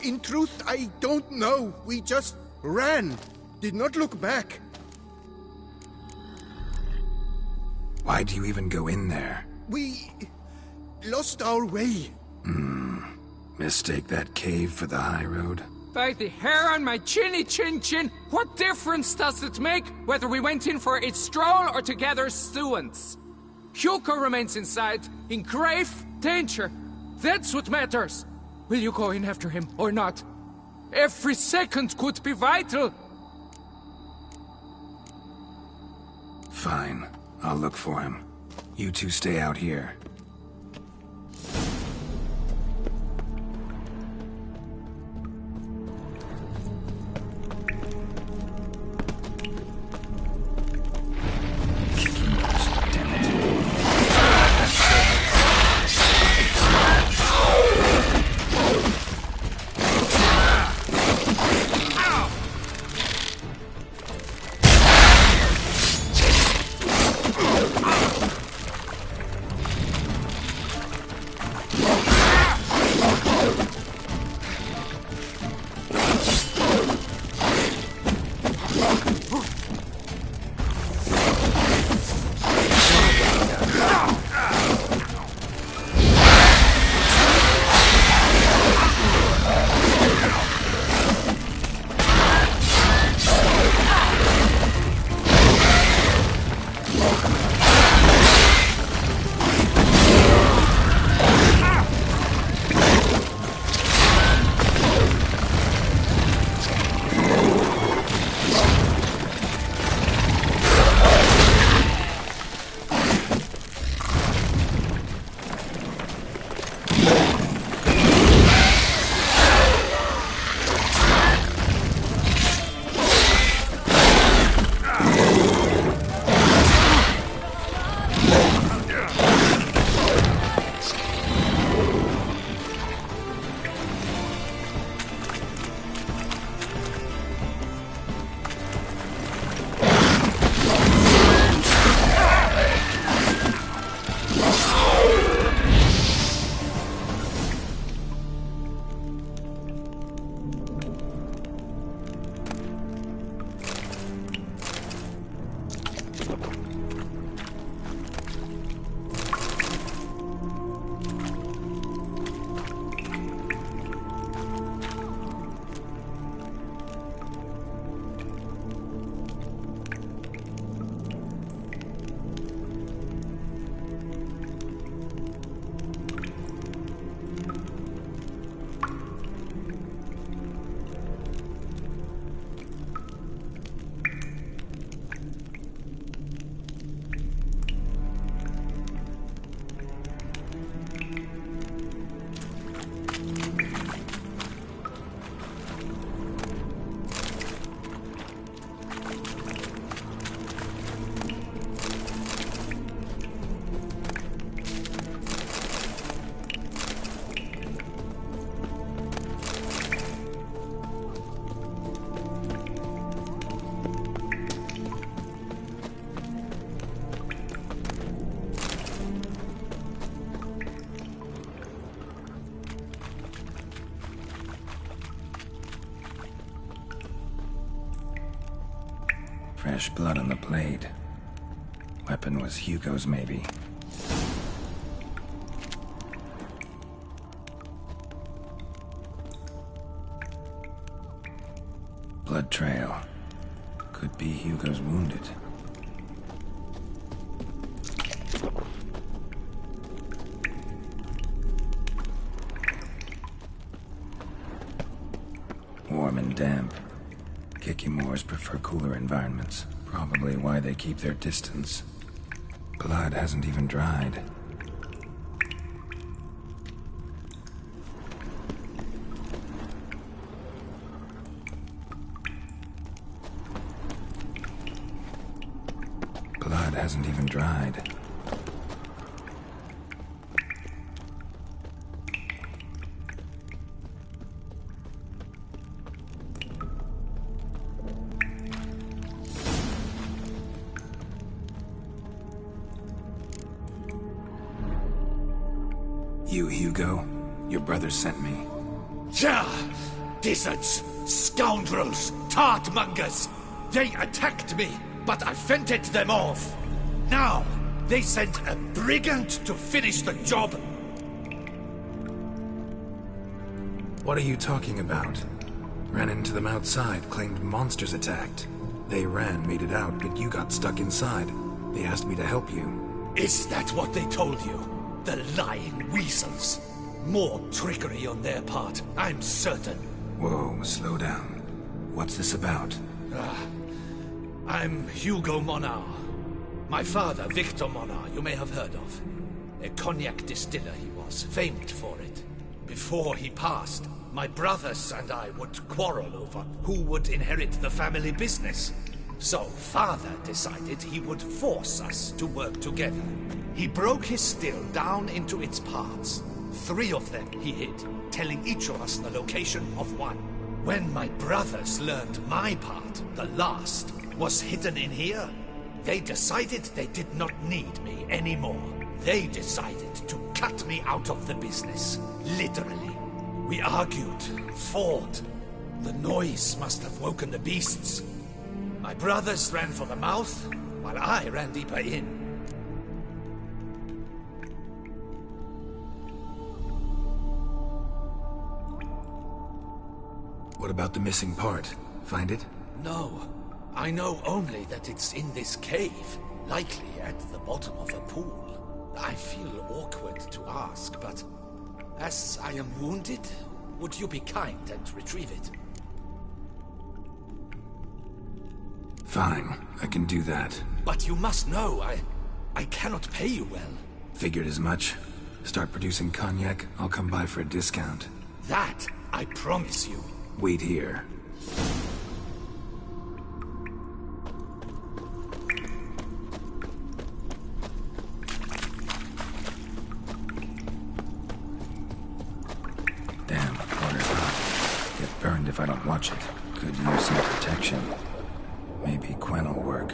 In truth, I don't know. We just ran. Did not look back. Why'd you even go in there? We... lost our way. Mistake that cave for the high road? By the hair on my chinny chin, what difference does it make whether we went in for a stroll or to gather students? Hugo remains inside, in grave danger. That's what matters. Will you go in after him or not? Every second could be vital. Fine. I'll look for him. You two stay out here. Fresh blood on the blade. Weapon was Hugo's, maybe. Blood trail. Could be Hugo's wounded. Warm and damp. Kikimores prefer cooler environments. Probably why they keep their distance. Blood hasn't even dried. Blood hasn't even dried. You, Hugo? Your brother sent me. Ja! Dizzards! Scoundrels! Tartmongers! They attacked me, but I fended them off. Now, they sent a brigand to finish the job. What are you talking about? Ran into them outside, claimed monsters attacked. They ran, made it out, but you got stuck inside. They asked me to help you. Is that what they told you? The lying weasels. More trickery on their part, I'm certain. Whoa, slow down. What's this about? I'm Hugo Monar. My father, Victor Monar, you may have heard of. A cognac distiller he was, famed for it. Before he passed, my brothers and I would quarrel over who would inherit the family business. So father decided he would force us to work together. He broke his still down into its parts. 3 of them he hid, telling each of us the location of one. When my brothers learned my part, the last, was hidden in here, they decided they did not need me anymore. They decided to cut me out of the business, literally. We argued, fought. The noise must have woken the beasts. My brothers ran for the mouth, while I ran deeper in. What about the missing part? Find it? No. I know only that it's in this cave, likely at the bottom of a pool. I feel awkward to ask, but as I am wounded, would you be kind and retrieve it? Fine, I can do that. But you must know, I cannot pay you well. Figured as much. Start producing cognac, I'll come by for a discount. That, I promise you. Wait here. Damn, water's hot. Get burned if I don't watch it. Could use some protection. Maybe Quen will work.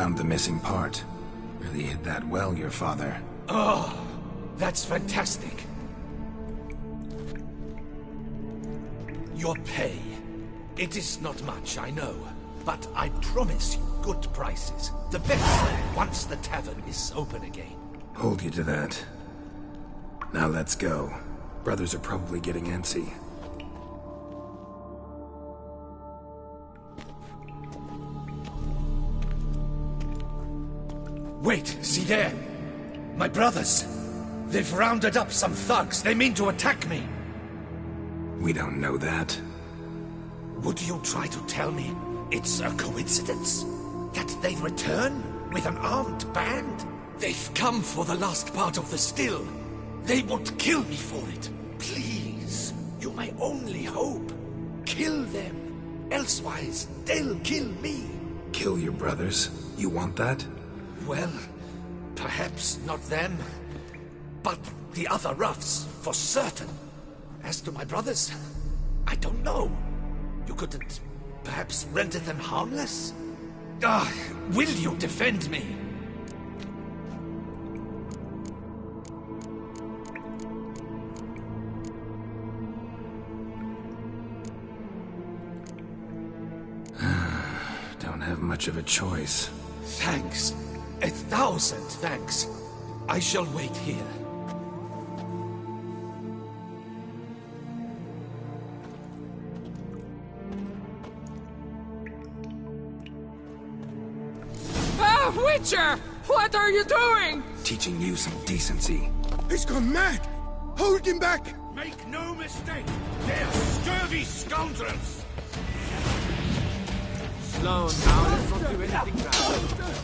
found the missing part. Really hid that well, your father. Oh, that's fantastic. Your pay. It is not much, I know. But I promise you good prices. The best, once the tavern is open again. Hold you to that. Now let's go. Brothers are probably getting antsy. Wait, see there! My brothers! They've rounded up some thugs. They mean to attack me. We don't know that. Would you try to tell me it's a coincidence? That they return with an armed band? They've come for the last part of the still. They would kill me for it. Please, you're my only hope. Kill them. Elsewise, they'll kill me. Kill your brothers? You want that? Well, perhaps not them, but the other roughs, for certain. As to my brothers, I don't know. You couldn't perhaps render them harmless? Will you defend me? Don't have much of a choice. Thanks. 1,000 thanks. I shall wait here. Witcher! What are you doing? Teaching you some decency. He's gone mad! Hold him back! Make no mistake, they're scurvy scoundrels! Slow now, let's not do anything bad.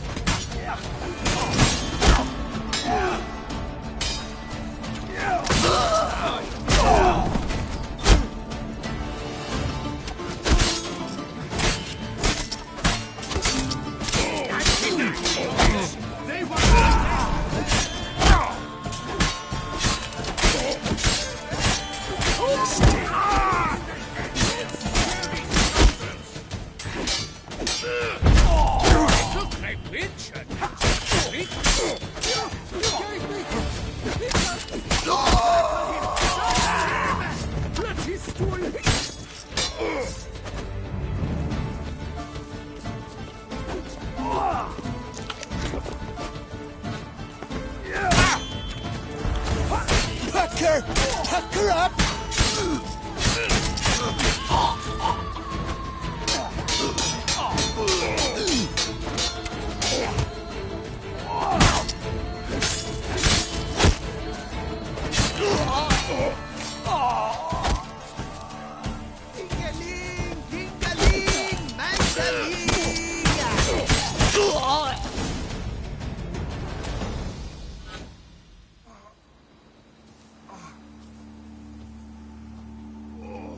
Pack her up!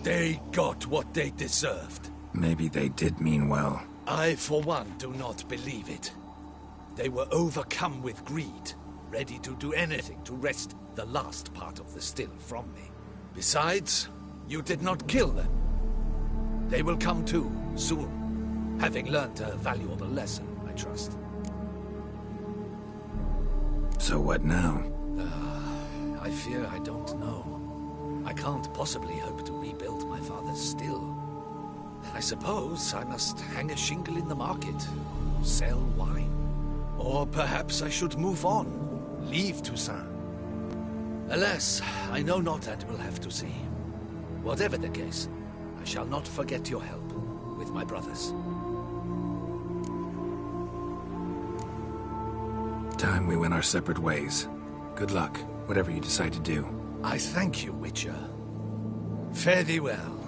They got what they deserved. Maybe they did mean well. I, for one, do not believe it. They were overcome with greed, ready to do anything to wrest the last part of the still from me. Besides, you did not kill them. They will come too, soon, having learned a valuable lesson, I trust. So what now? I fear I don't know. I can't possibly hope to rebuild my father's still. I suppose I must hang a shingle in the market, sell wine. Or perhaps I should move on, leave Toussaint. Alas, I know not and will have to see. Whatever the case, I shall not forget your help with my brothers. Time we went our separate ways. Good luck, whatever you decide to do. I thank you, Witcher. Fare thee well.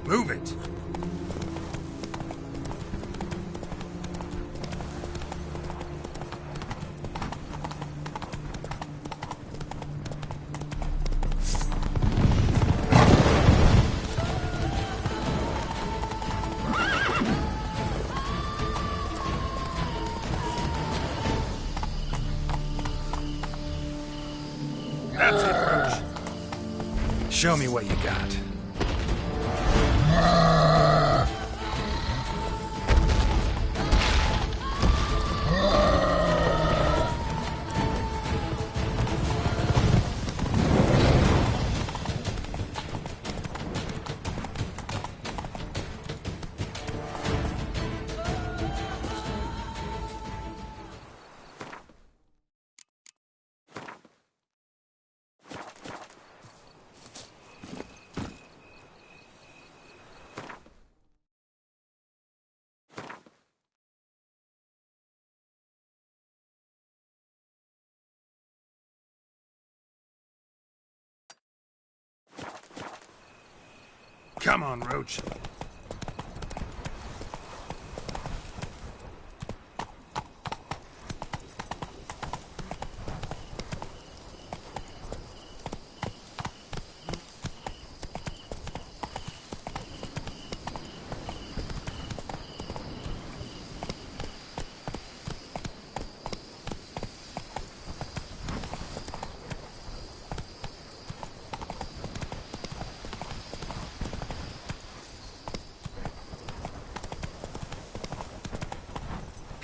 Move it! That's it, Roach. Show me what you got. Come on, Roach.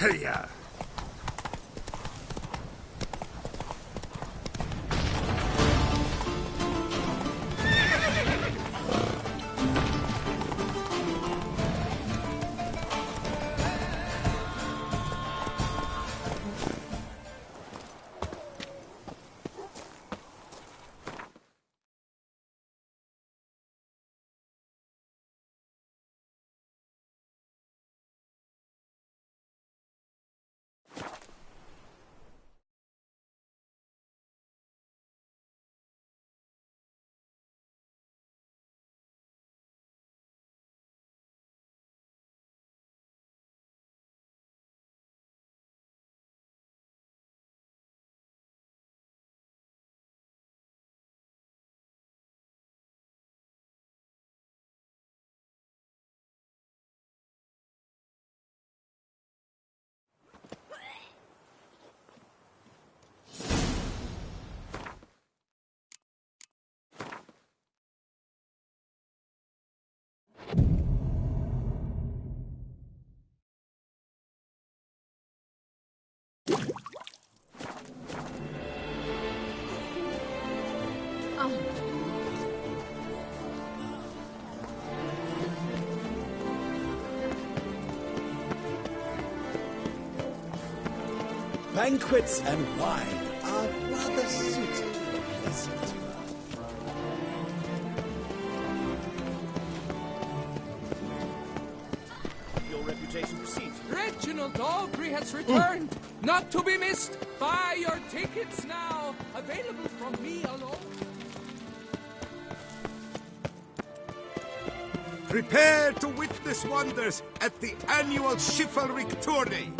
Hey-ya! Banquets and wine are rather suited to a pleasant Your reputation precedes. Reginald Aubrey has returned, not to be missed. Buy your tickets now, available from me alone. Prepare to witness wonders at the annual chivalric tourney.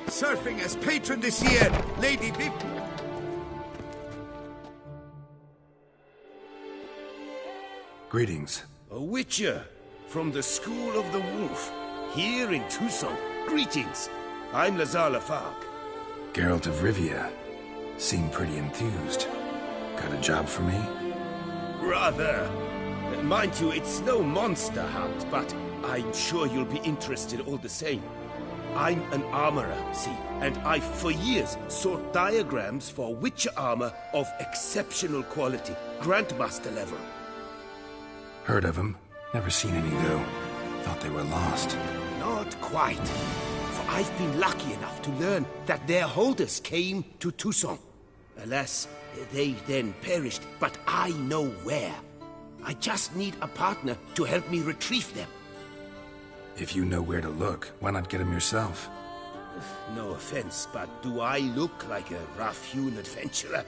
Surfing as patron this year, Lady Bip. Greetings. A witcher from the School of the Wolf, here in Tucson. Greetings. I'm Lazar Lafargue. Geralt of Rivia. Seem pretty enthused. Got a job for me? Rather. Mind you, it's no monster hunt, but I'm sure you'll be interested all the same. I'm an armorer, see, and I've for years sought diagrams for witcher armor of exceptional quality, Grandmaster level. Heard of them. Never seen any, though. Thought they were lost. Not quite. For I've been lucky enough to learn that their holders came to Tucson. Alas, they then perished, but I know where. I just need a partner to help me retrieve them. If you know where to look, why not get them yourself? No offense, but do I look like a rough-hewn adventurer?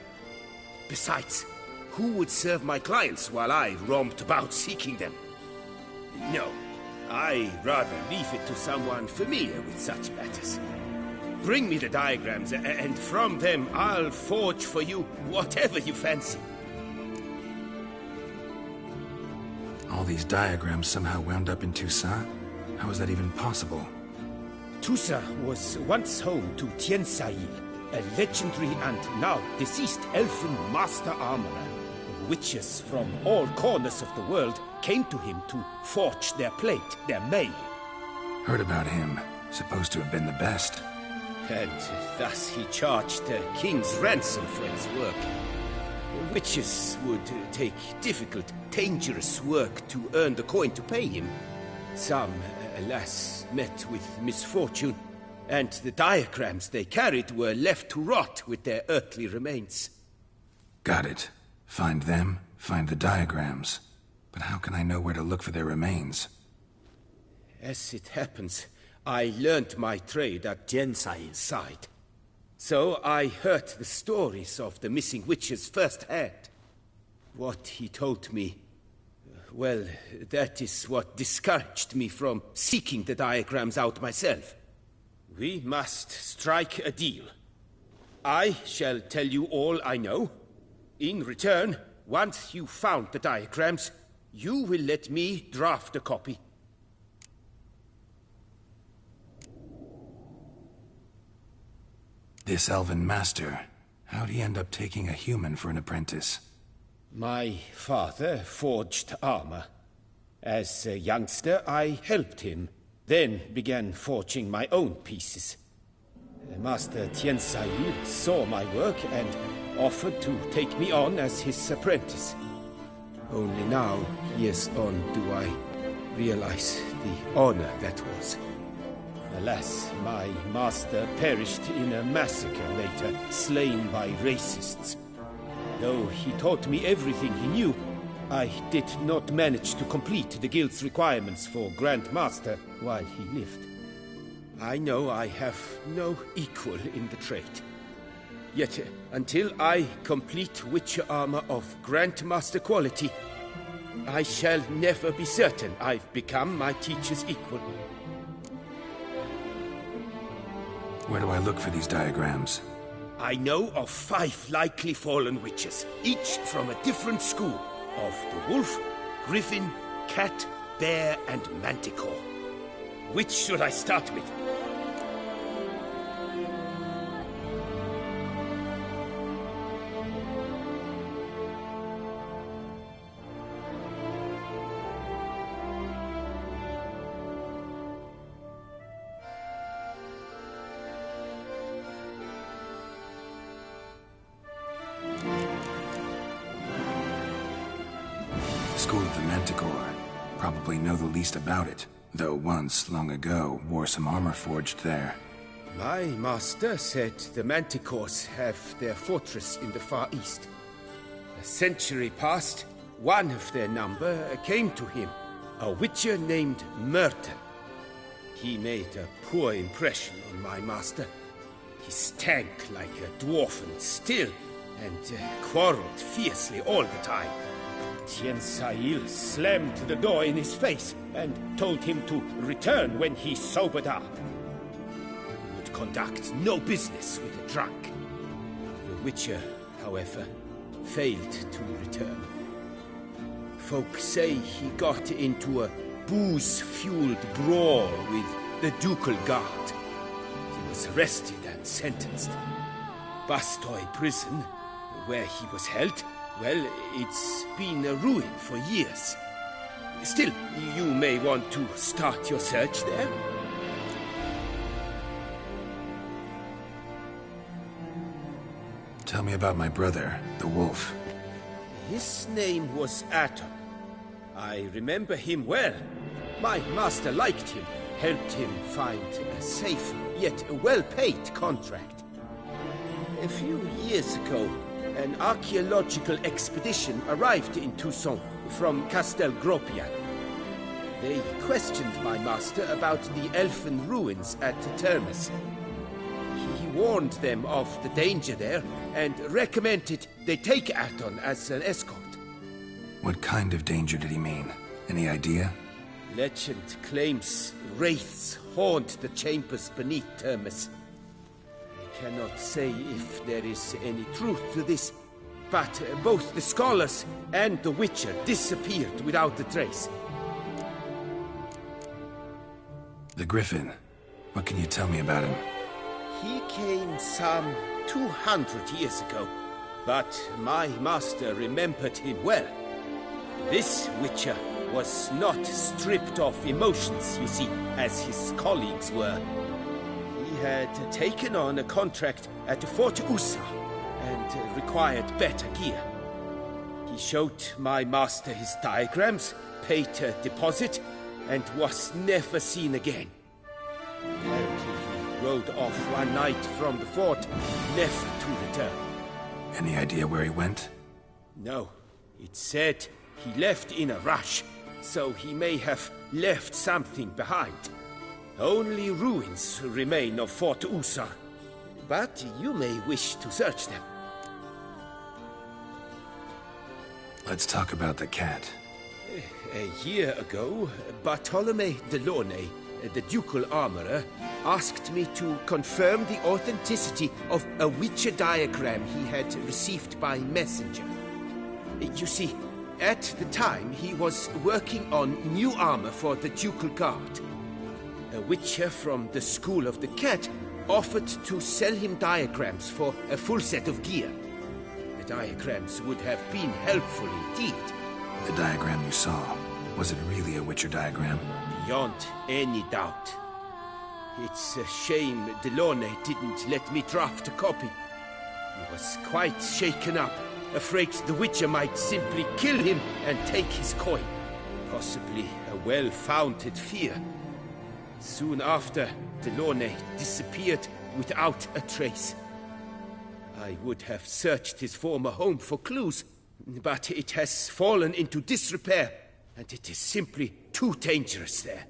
Besides, who would serve my clients while I romped about seeking them? No. I rather leave it to someone familiar with such matters. Bring me the diagrams, and from them I'll forge for you whatever you fancy. All these diagrams somehow wound up in Toussaint? How is that even possible? Toussaint was once home to Tiensail, a legendary and now deceased elfin master armorer. Witches from all corners of the world came to him to forge their plate, their mail. Heard about him. Supposed to have been the best. And thus he charged a king's ransom for his work. Witches would take difficult, dangerous work to earn the coin to pay him. Some, alas, met with misfortune, and the diagrams they carried were left to rot with their earthly remains. Got it. Find them, find the diagrams. But how can I know where to look for their remains? As it happens, I learned my trade at Tiensail's side. So I heard the stories of the missing witches firsthand. What he told me, well, that is what discouraged me from seeking the diagrams out myself. We must strike a deal. I shall tell you all I know. In return, once you've found the diagrams, you will let me draft a copy. This elven master, how'd he end up taking a human for an apprentice? My father forged armor. As a youngster, I helped him, then began forging my own pieces. Master Tiensail saw my work and offered to take me on as his apprentice. Only now, years on, do I realize the honor that was. Alas, my master perished in a massacre later, slain by racists. Though he taught me everything he knew, I did not manage to complete the guild's requirements for Grand Master while he lived. I know I have no equal in the trade. Yet, until I complete Witcher armor of Grandmaster quality, I shall never be certain I've become my teacher's equal. Where do I look for these diagrams? I know of 5 likely fallen witches, each from a different school, of the wolf, griffin, cat, bear, and manticore. Which should I start with? School of the Manticore. Probably know the least about it, though once, long ago, wore some armor forged there. My master said the Manticores have their fortress in the Far East. A century past, one of their number came to him, a witcher named Merton. He made a poor impression on my master. He stank like a dwarfen still, and quarreled fiercely all the time. Tiensail slammed the door in his face and told him to return when he sobered up. He would conduct no business with a drunk. The Witcher, however, failed to return. Folk say he got into a booze-fueled brawl with the ducal guard. He was arrested and sentenced. Bastoy prison, where he was held, well, it's been a ruin for years. Still, you may want to start your search there. Tell me about my brother, the wolf. His name was Atom. I remember him well. My master liked him, helped him find a safe, yet a well-paid contract. A few years ago, an archaeological expedition arrived in Toussaint from Castel Gropian. They questioned my master about the elfin ruins at Termes. He warned them of the danger there and recommended they take Aton as an escort. What kind of danger did he mean? Any idea? Legend claims wraiths haunt the chambers beneath Termus. I cannot say if there is any truth to this, but both the scholars and the Witcher disappeared without a trace. The Griffin. What can you tell me about him? He came some 200 years ago, but my master remembered him well. This Witcher was not stripped of emotions, you see, as his colleagues were. He had taken on a contract at Fort Usa and required better gear. He showed my master his diagrams, paid a deposit, and was never seen again. Apparently, he rode off one night from the fort, never to return. Any idea where he went? No. It said he left in a rush, so he may have left something behind. Only ruins remain of Fort Usa, but you may wish to search them. Let's talk about the cat. A year ago, Bartolome de Launay, the ducal armorer, asked me to confirm the authenticity of a Witcher diagram he had received by messenger. You see, at the time he was working on new armor for the ducal guard. A Witcher from the School of the Cat offered to sell him diagrams for a full set of gear. The diagrams would have been helpful indeed. The diagram you saw, was it really a Witcher diagram? Beyond any doubt. It's a shame Delaunay didn't let me draft a copy. He was quite shaken up, afraid the Witcher might simply kill him and take his coin. Possibly a well-founded fear. Soon after, Delaunay disappeared without a trace. I would have searched his former home for clues, but it has fallen into disrepair, and it is simply too dangerous there.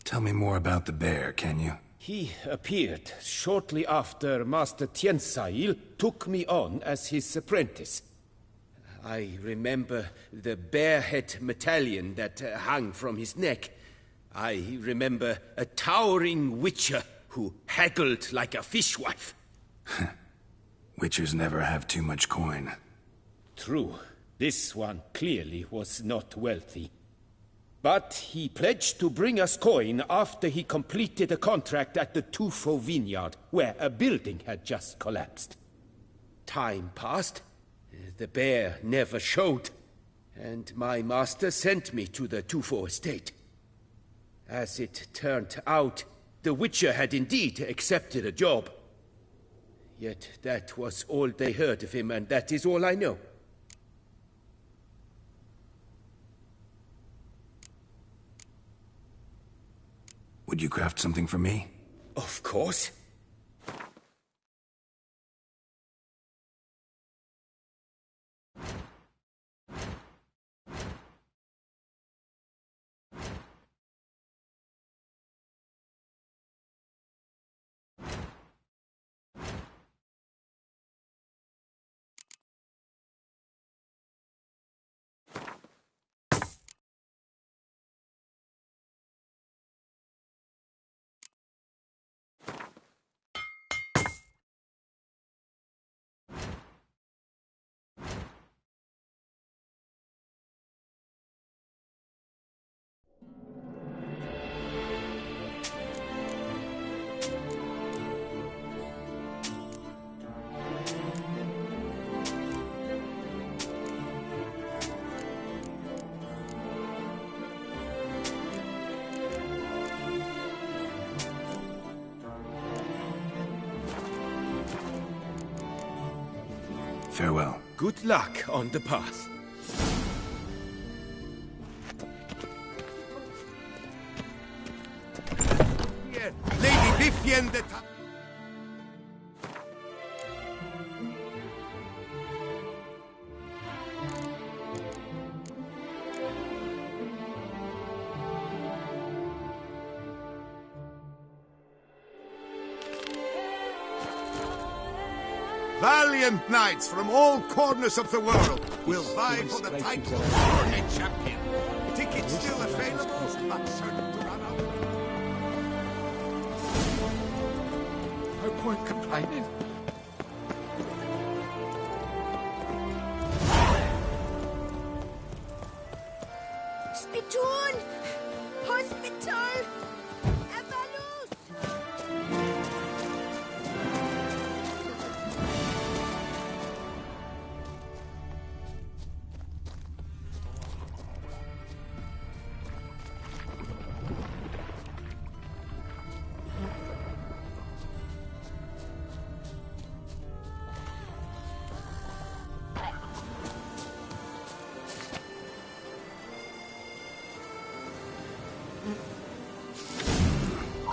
Tell me more about the bear, can you? He appeared shortly after Master Tiensail took me on as his apprentice. I remember the bear-head medallion that hung from his neck. I remember a towering Witcher who haggled like a fishwife. Witchers never have too much coin. True. This one clearly was not wealthy. But he pledged to bring us coin after he completed a contract at the Tufo vineyard, where a building had just collapsed. Time passed. The bear never showed, and my master sent me to the Tufo estate. As it turned out, the Witcher had indeed accepted a job. Yet that was all they heard of him, and that is all I know. Would you craft something for me? Of course. Farewell. Good luck on the path. Here, Lady Vivienne de Valiant knights from all corners of the world will vie for the title of Warhead Champion. Tickets still available, but certain to run out. No point complaining. Spittoon! Hospital! Evalus!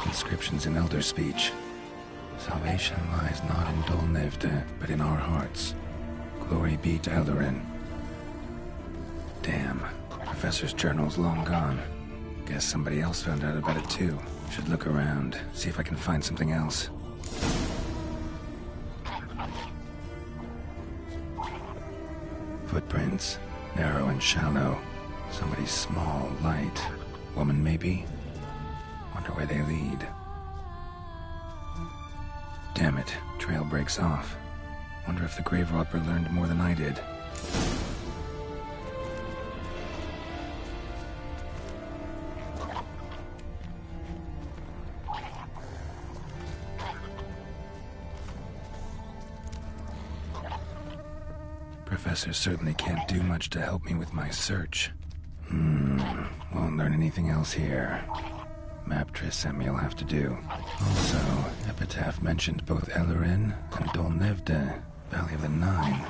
Inscriptions in Elder speech. Salvation lies not in Dol Nevde, but in our hearts. Glory be to Eldarin. Damn. Professor's journal's long gone. Guess somebody else found out about it too. Should look around, see if I can find something else. Footprints. Narrow and shallow. Somebody's small, light. Woman, maybe? Wonder where they lead. Damn it, trail breaks off. Wonder if the grave robber learned more than I did. Professor certainly can't do much to help me with my search. Won't learn anything else here. Map Triss sent me will have to do. Also, Epitaph mentioned both Eldarin and Dol Nevde, Valley of the Nine.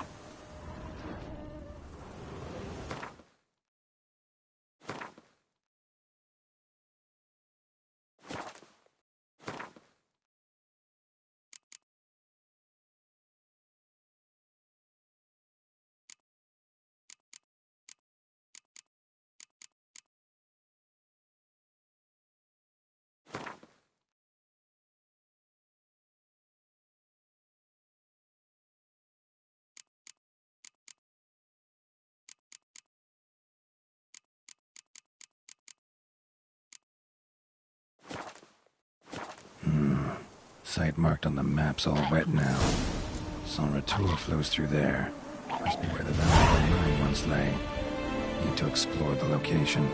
Site marked on the map's all wet now. Sans Retour flows through there. Must be where the Valley of the Nine once lay. Need to explore the location.